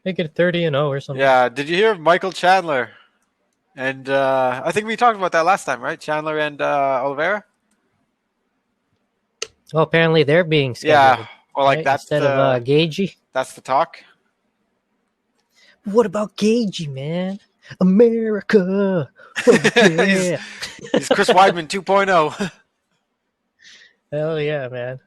[SPEAKER 1] Make it 30-0 or something.
[SPEAKER 2] Yeah. Did you hear Michael Chandler? And I think we talked about that last time, right? Chandler and Oliveira.
[SPEAKER 1] Well, apparently they're being scheduled.
[SPEAKER 2] Yeah. Well, like
[SPEAKER 1] right?
[SPEAKER 2] that's
[SPEAKER 1] Instead of Gagey.
[SPEAKER 2] That's the talk.
[SPEAKER 1] What about Gagey, man? America. Oh, yeah.
[SPEAKER 2] he's Chris Weidman 2.0.
[SPEAKER 1] Hell yeah, man.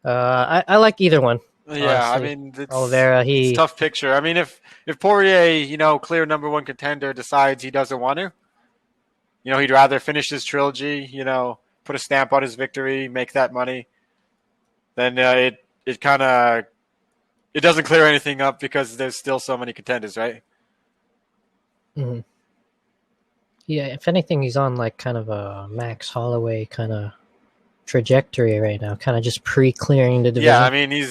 [SPEAKER 1] I like either one.
[SPEAKER 2] Yeah,
[SPEAKER 1] honestly.
[SPEAKER 2] I mean,
[SPEAKER 1] Oliveira,
[SPEAKER 2] it's a tough picture. I mean, if Poirier, clear number one contender, decides he doesn't want to, he'd rather finish his trilogy, put a stamp on his victory, make that money, then it kind of it doesn't clear anything up because there's still so many contenders, right?
[SPEAKER 1] Mm-hmm. Yeah, if anything, he's on like kind of a Max Holloway kind of trajectory right now, kind of just pre-clearing the division.
[SPEAKER 2] Yeah, I mean, he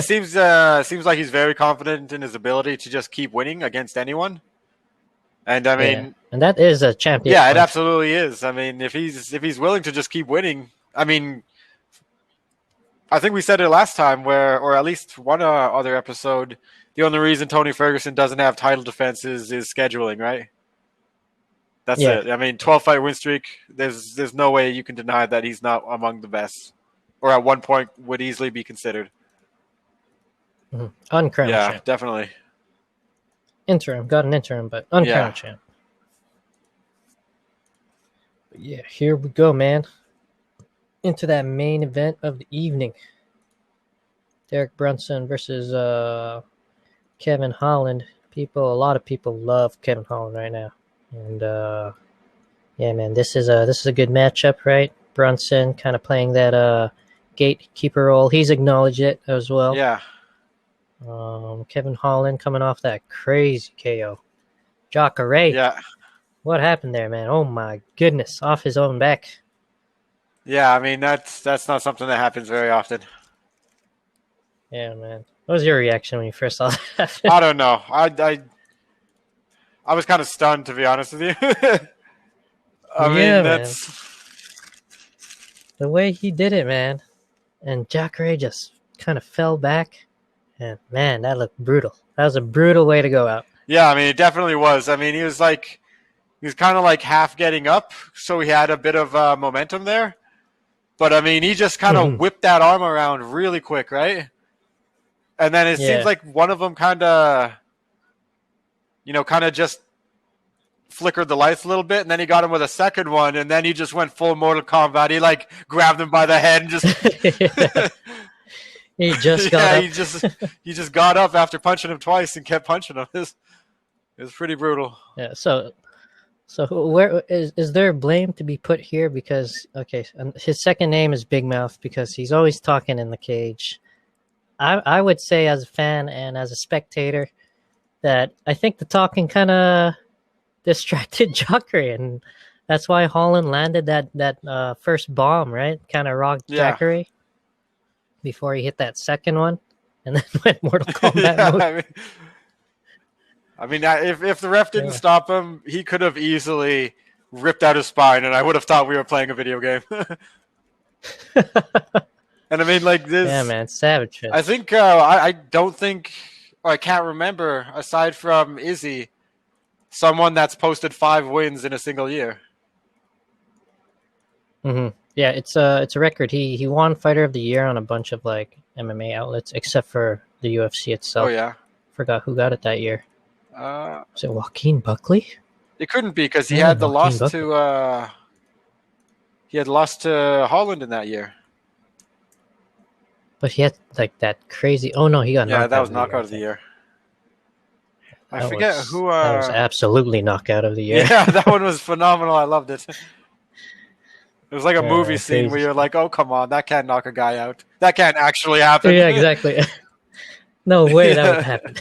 [SPEAKER 2] seems like he's very confident in his ability to just keep winning against anyone. And I mean,
[SPEAKER 1] and that is a champion.
[SPEAKER 2] Yeah, it absolutely is. I mean, if he's willing to just keep winning, I mean, I think we said it last time, or at least one other episode, the only reason Tony Ferguson doesn't have title defenses is scheduling, right? That's it. I mean, 12-fight win streak. There's no way you can deny that he's not among the best, or at one point would easily be considered.
[SPEAKER 1] Mm-hmm. Uncrowned champ.
[SPEAKER 2] Yeah, definitely.
[SPEAKER 1] Interim. Got an interim, but uncrowned champ. But yeah, here we go, man. Into that main event of the evening. Derek Brunson versus Kevin Holland. A lot of people love Kevin Holland right now. And yeah, man, this is a good matchup, right? Bronson kind of playing that gatekeeper role. He's acknowledged it as well.
[SPEAKER 2] Yeah.
[SPEAKER 1] Kevin Holland coming off that crazy KO. Jacare.
[SPEAKER 2] Yeah.
[SPEAKER 1] What happened there, man? Oh my goodness, off his own back.
[SPEAKER 2] Yeah, I mean that's not something that happens very often.
[SPEAKER 1] Yeah, man. What was your reaction when you first saw that?
[SPEAKER 2] I don't know. I was kind of stunned, to be honest with you. I mean, that's
[SPEAKER 1] the way he did it, man. And Jacare just kind of fell back. And man, that looked brutal. That was a brutal way to go out.
[SPEAKER 2] Yeah, I mean, it definitely was. I mean, he was kind of like half getting up, so he had a bit of momentum there. But I mean, he just kind of whipped that arm around really quick, right? And then it seems like one of them kind of just flickered the lights a little bit, and then he got him with a second one, and then he just went full Mortal Kombat. He like grabbed him by the head and just
[SPEAKER 1] he just got up.
[SPEAKER 2] he just got up after punching him twice and kept punching him. It was pretty brutal.
[SPEAKER 1] Yeah. So where is there blame to be put here? Because his second name is Big Mouth because he's always talking in the cage. I would say as a fan and as a spectator that I think the talking kind of distracted Jacare, and that's why Holland landed that first bomb, right? Kind of rocked Jacare before he hit that second one, and then went Mortal Kombat mode.
[SPEAKER 2] I mean, if the ref didn't stop him, he could have easily ripped out his spine, and I would have thought we were playing a video game. And I mean, like this.
[SPEAKER 1] Yeah, man, savage.
[SPEAKER 2] I think I don't think. I can't remember, aside from Izzy, someone that's posted 5 wins in a single year.
[SPEAKER 1] Mm-hmm. Yeah, it's a record. He won Fighter of the Year on a bunch of like MMA outlets, except for the UFC itself.
[SPEAKER 2] Oh yeah,
[SPEAKER 1] forgot who got it that year. Was it Joaquin Buckley?
[SPEAKER 2] It couldn't be because he had the loss to Holland in that year.
[SPEAKER 1] But he had like that crazy. Oh no, he got knocked out.
[SPEAKER 2] Yeah, that was knockout of the year. I forget who.
[SPEAKER 1] That was absolutely knockout of the year.
[SPEAKER 2] Yeah, that one was phenomenal. I loved it. It was like a movie scene where you're like, "Oh, come on, that can't knock a guy out. That can't actually happen."
[SPEAKER 1] Yeah, exactly. No way that would happen.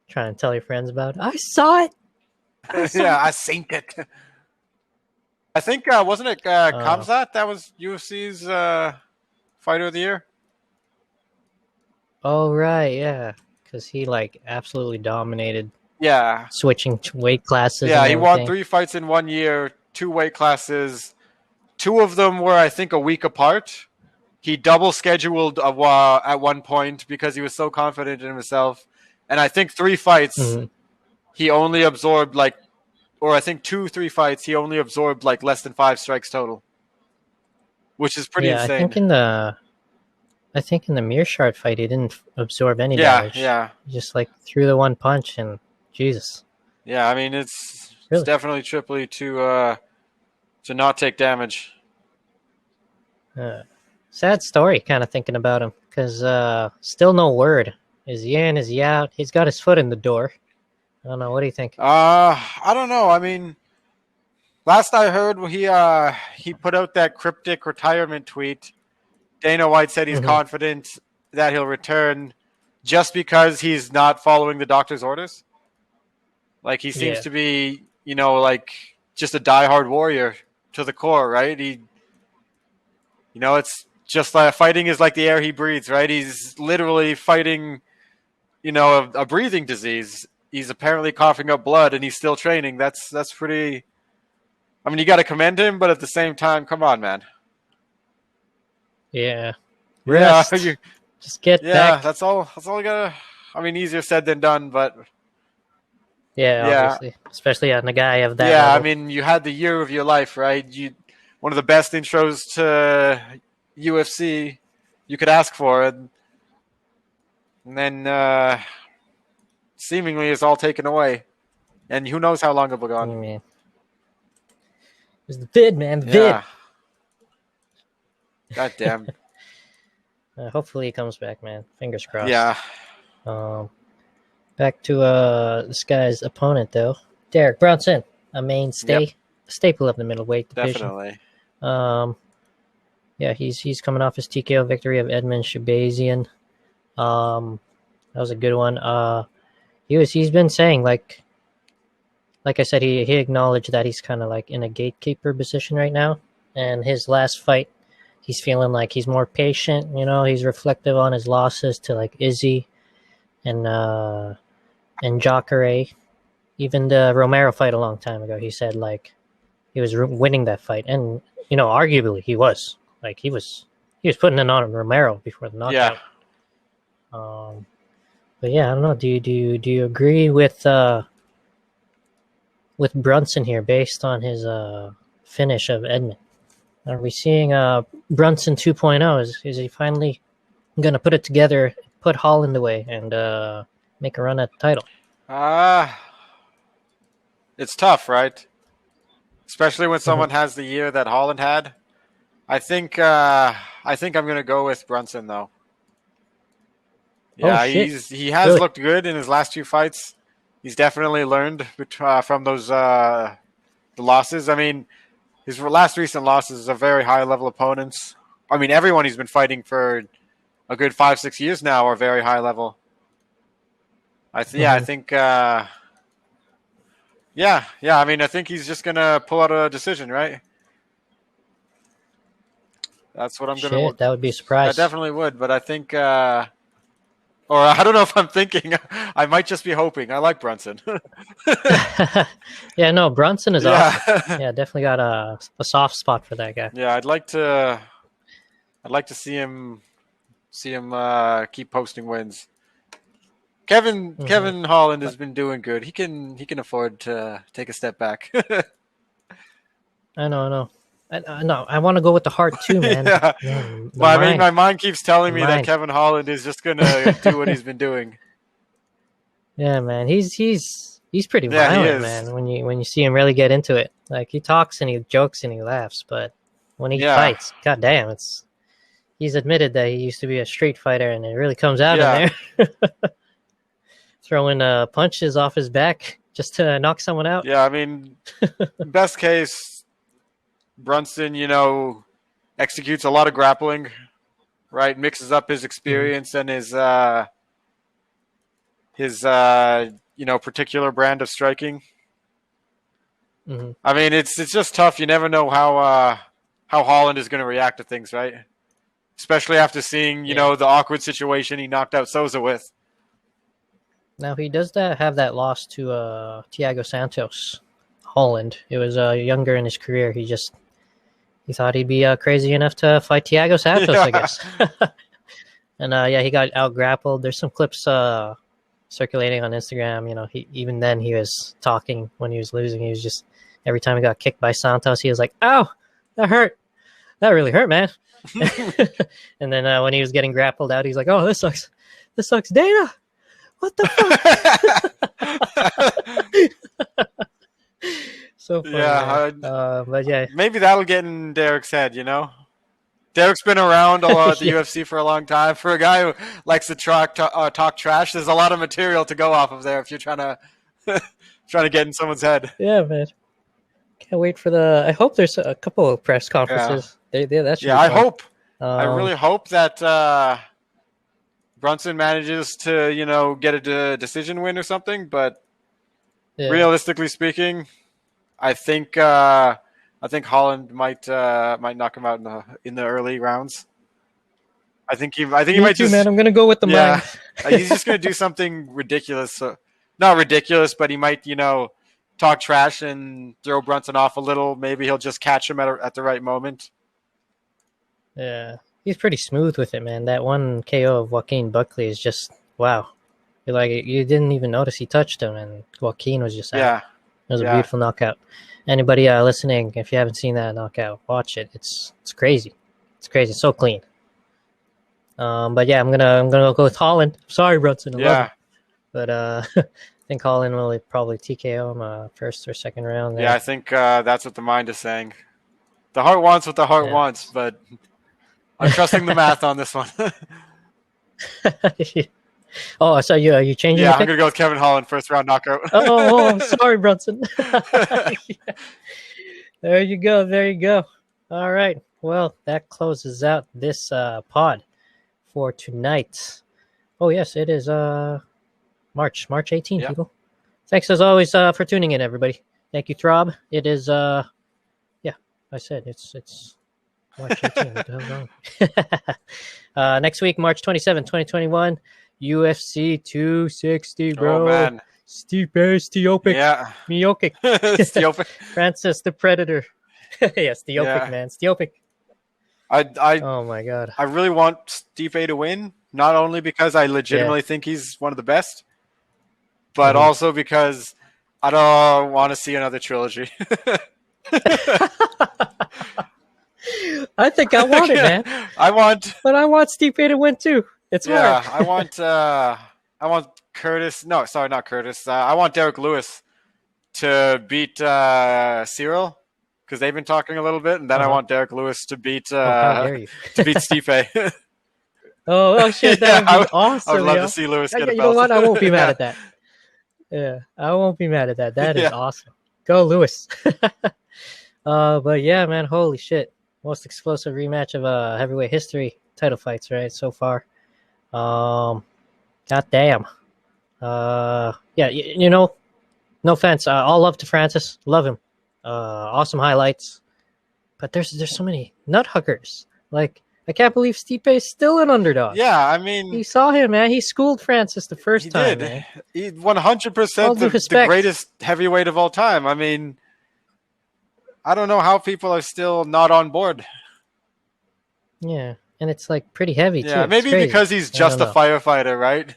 [SPEAKER 1] Try and tell your friends about it. I saw it.
[SPEAKER 2] I seen it. I think wasn't it Khamzat that was UFC's Fighter of the Year?
[SPEAKER 1] Oh right, yeah, because he like absolutely dominated.
[SPEAKER 2] Yeah,
[SPEAKER 1] switching weight classes.
[SPEAKER 2] Yeah, he won 3 fights in 1 year, 2 weight classes. 2 of them were, I think, a week apart. He double scheduled at one point because he was so confident in himself. And I think 3 fights, he only absorbed or I think 3 fights, he only absorbed less than 5 strikes total, which is pretty insane.
[SPEAKER 1] I think in the Mearshart fight, he didn't absorb any damage.
[SPEAKER 2] Yeah.
[SPEAKER 1] He just threw the one punch and Jesus.
[SPEAKER 2] Yeah, I mean it's definitely Tripoli to not take damage.
[SPEAKER 1] Sad story, kind of thinking about him, because still no word. Is he in? Is he out? He's got his foot in the door. I don't know. What do you think?
[SPEAKER 2] I don't know. I mean, last I heard, he put out that cryptic retirement tweet. Dana White said he's confident that he'll return just because he's not following the doctor's orders. He seems to be, just a diehard warrior to the core, right? It's just fighting is like the air he breathes, right? He's literally fighting, a breathing disease. He's apparently coughing up blood, and he's still training. That's pretty. I mean, you got to commend him, but at the same time, come on, man.
[SPEAKER 1] Yeah. Rest.
[SPEAKER 2] Yeah.
[SPEAKER 1] Just get back.
[SPEAKER 2] Yeah, that's all you gotta. I mean, easier said than done, but.
[SPEAKER 1] Yeah, obviously, especially on a guy of that.
[SPEAKER 2] Yeah,
[SPEAKER 1] level.
[SPEAKER 2] I mean, you had the year of your life, right? One of the best intros to UFC you could ask for, and then seemingly it's all taken away, and who knows how long it'll be gone.
[SPEAKER 1] Man. It was the vid, man. The
[SPEAKER 2] vid. God damn.
[SPEAKER 1] Hopefully he comes back, man. Fingers crossed.
[SPEAKER 2] Yeah.
[SPEAKER 1] Back to this guy's opponent, though. Derek Brunson, a mainstay, a staple of the middleweight division.
[SPEAKER 2] Definitely.
[SPEAKER 1] Yeah, he's coming off his TKO victory of Edmund Shabazian. That was a good one. He's been saying like I said, he acknowledged that he's kind of in a gatekeeper position right now. And his last fight, he's feeling like he's more patient. He's reflective on his losses to Izzy and Jacare. Even the Romero fight a long time ago, he said he was winning that fight, and arguably he was. He was putting it on Romero before the knockout.
[SPEAKER 2] Yeah.
[SPEAKER 1] But yeah, I don't know. Do you agree with Brunson here based on his finish of Edmund? Are we seeing Brunson 2.0? Is he finally going to put it together, put Holland away, and make a run at the title?
[SPEAKER 2] It's tough, right? Especially when someone has the year that Holland had. I think I'm going to go with Brunson, though. Yeah, he has looked good in his last 2 fights. He's definitely learned from those the losses. I mean, his last recent losses are very high-level opponents. I mean, everyone he's been fighting for a good 5-6 years now are very high-level. I think. I mean, I think he's just gonna pull out a decision, right? That's what I'm gonna.
[SPEAKER 1] That would be a surprise.
[SPEAKER 2] I definitely would, but I think, or I don't know if I'm thinking. I might just be hoping. I like Brunson.
[SPEAKER 1] Yeah, no, Bronson is awesome. Yeah, definitely got a soft spot for that guy.
[SPEAKER 2] Yeah, I'd like to see him keep posting wins. Kevin Holland has been doing good. He can afford to take a step back.
[SPEAKER 1] I know. I want to go with the heart too, man.
[SPEAKER 2] My mind keeps telling me that Kevin Holland is just gonna do what he's been doing.
[SPEAKER 1] Yeah, man. He's pretty violent, man. When you see him really get into it, he talks and he jokes and he laughs, but when he fights, goddamn, he's admitted that he used to be a street fighter, and it really comes out in there. Throwing punches off his back just to knock someone out.
[SPEAKER 2] Yeah, I mean, best case, Brunson, executes a lot of grappling, right? Mixes up his experience and his particular brand of striking.
[SPEAKER 1] Mm-hmm.
[SPEAKER 2] I mean, it's just tough. You never know how Holland is going to react to things, right? Especially after seeing, the awkward situation he knocked out Souza with.
[SPEAKER 1] Now, he does have that loss to Thiago Santos Holland. It was younger in his career. He thought he'd be crazy enough to fight Thiago Santos, I guess. And he got out grappled. There's some clips circulating on Instagram. You know, even then he was talking when he was losing. He was just, every time he got kicked by Santos, he was like, "Ow, that hurt. That really hurt, man." And then when he was getting grappled out, he's like, "Oh, this sucks. This sucks, Dana. What the fuck?" So funny, but yeah,
[SPEAKER 2] maybe that'll get in Derek's head. You know, Derek's been around a lot at the UFC for a long time. For a guy who likes to talk trash, there's a lot of material to go off of there if you're trying to get in someone's head.
[SPEAKER 1] Yeah, man. Can't wait for I hope there's a couple of press conferences. That should be
[SPEAKER 2] I
[SPEAKER 1] fun.
[SPEAKER 2] hope. I really hope that Brunson manages to, you know, get a decision win or something. But realistically speaking, I think Holland might knock him out in the early rounds. I think he might
[SPEAKER 1] too, man. I'm gonna go with the mind.
[SPEAKER 2] He's just gonna do something ridiculous. Not ridiculous, but he might, you know, talk trash and throw Brunson off a little. Maybe he'll just catch him at the right moment.
[SPEAKER 1] Yeah, he's pretty smooth with it, man. That one KO of Joaquin Buckley is just wow. You're like, you didn't even notice he touched him, and Joaquin was just out.
[SPEAKER 2] Yeah.
[SPEAKER 1] It was a beautiful knockout. Anybody listening, if you haven't seen that knockout, watch it. It's crazy. It's crazy. It's so clean. But yeah, I'm gonna go with Holland. Sorry, Brunson. I love him. But I think Holland will probably TKO him first or second round.
[SPEAKER 2] Yeah, I think that's what the mind is saying. The heart wants what the heart wants, but I'm trusting the math on this one.
[SPEAKER 1] Oh, so you changing?
[SPEAKER 2] Yeah, I'm gonna go with Kevin Holland, first round knockout.
[SPEAKER 1] I'm sorry, Bronson. There you go. All right. Well, that closes out this pod for tonight. Oh yes, it is March 18th, people. Thanks as always for tuning in, everybody. Thank you, Throb. It is I said it's March 18th. What the hell's wrong? Next week, March 27th, 2021. UFC 260, bro.
[SPEAKER 2] Oh, man.
[SPEAKER 1] Stipe Stiopic.
[SPEAKER 2] Yeah.
[SPEAKER 1] Miocic.
[SPEAKER 2] Stiopic.
[SPEAKER 1] Francis the Predator. Stiopic, man. Stiopic.
[SPEAKER 2] Oh,
[SPEAKER 1] my God.
[SPEAKER 2] I really want Stipe to win, not only because I legitimately think he's one of the best, but also because I don't want to see another trilogy.
[SPEAKER 1] I think I want it, man. But I want Stipe to win, too. It's hard.
[SPEAKER 2] I want Curtis. No, sorry, not Curtis. I want Derek Lewis to beat Cyril because they've been talking a little bit, and then I want Derek Lewis to beat Stipe.
[SPEAKER 1] oh shit! That would be awesome.
[SPEAKER 2] I would love to see Lewis get a belt.
[SPEAKER 1] You know what? I won't be mad at that. Yeah, I won't be mad at that. That is awesome. Go Lewis. But yeah, man, holy shit! Most explosive rematch of heavyweight history title fights, right? So far. God damn. You know, no offense. All love to Francis. Love him. Awesome highlights. But there's so many nut huggers. Like, I can't believe Stipe is still an underdog.
[SPEAKER 2] Yeah, I mean,
[SPEAKER 1] you saw him, man. He schooled Francis the first time.
[SPEAKER 2] Man. He 100% the greatest heavyweight of all time. I mean, I don't know how people are still not on board.
[SPEAKER 1] Yeah. And it's like pretty heavy too.
[SPEAKER 2] Yeah, maybe because he's just a firefighter, right?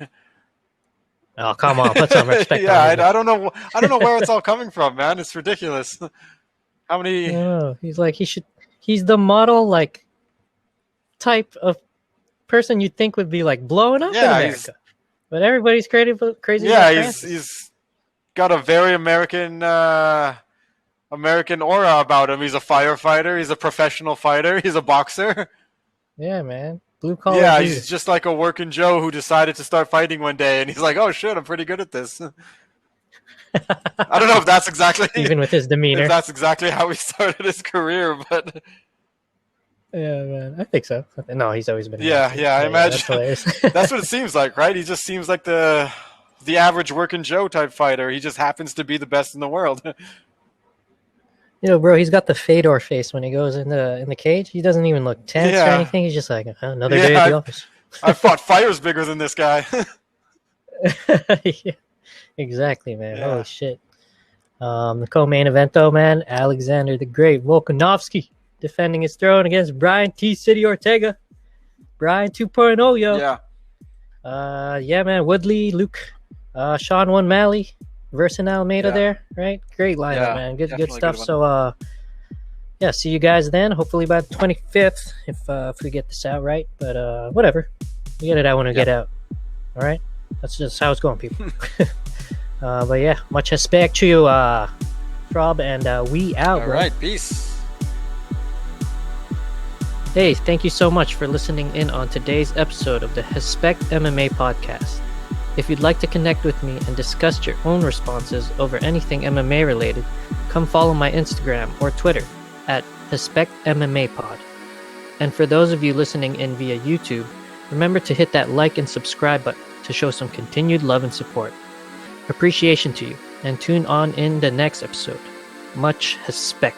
[SPEAKER 1] Oh, come on, put some respect.
[SPEAKER 2] I don't know. I don't know where it's all coming from, man. It's ridiculous. How many?
[SPEAKER 1] He's like he's the model like type of person you'd think would be like blowing up in America. But everybody's crazy.
[SPEAKER 2] Yeah, he's got a very American aura about him. He's a firefighter. He's a professional fighter. He's a boxer.
[SPEAKER 1] Yeah, man. Blue collar.
[SPEAKER 2] Yeah,
[SPEAKER 1] dude.
[SPEAKER 2] He's just like a working Joe who decided to start fighting one day, and he's like, "Oh shit, I'm pretty good at this." I don't know if that's exactly
[SPEAKER 1] even with his demeanor.
[SPEAKER 2] If that's exactly how he started his career, but
[SPEAKER 1] yeah, man, I think so. No, he's always been.
[SPEAKER 2] I imagine that's what it seems like, right? He just seems like the average working Joe type fighter. He just happens to be the best in the world.
[SPEAKER 1] You know, bro, he's got the Fedor face when he goes in the cage. He doesn't even look tense or anything. He's just like, another day at the office.
[SPEAKER 2] I fought fires bigger than this guy.
[SPEAKER 1] Yeah, exactly, man. Holy shit. The co-main evento, man, Alexander the Great Volkanovski defending his throne against Brian T. City Ortega. Brian 2.0, yo.
[SPEAKER 2] Yeah.
[SPEAKER 1] Man, Woodley, Luke, Sean One Malley versus Almeida there, right? Great lineup, man. Good stuff. So, see you guys then. Hopefully by the 25th, if we get this out right. But whatever, we get it out when we get out. All right, that's just how it's going, people. But yeah, much respect to you, Rob, and we out.
[SPEAKER 2] All right, peace.
[SPEAKER 1] Hey, thank you so much for listening in on today's episode of the Hespect MMA podcast. If you'd like to connect with me and discuss your own responses over anything MMA related, come follow my Instagram or Twitter at Hespect MMA Pod. And for those of you listening in via YouTube, remember to hit that like and subscribe button to show some continued love and support. Appreciation to you, and tune on in the next episode. Much Hespect.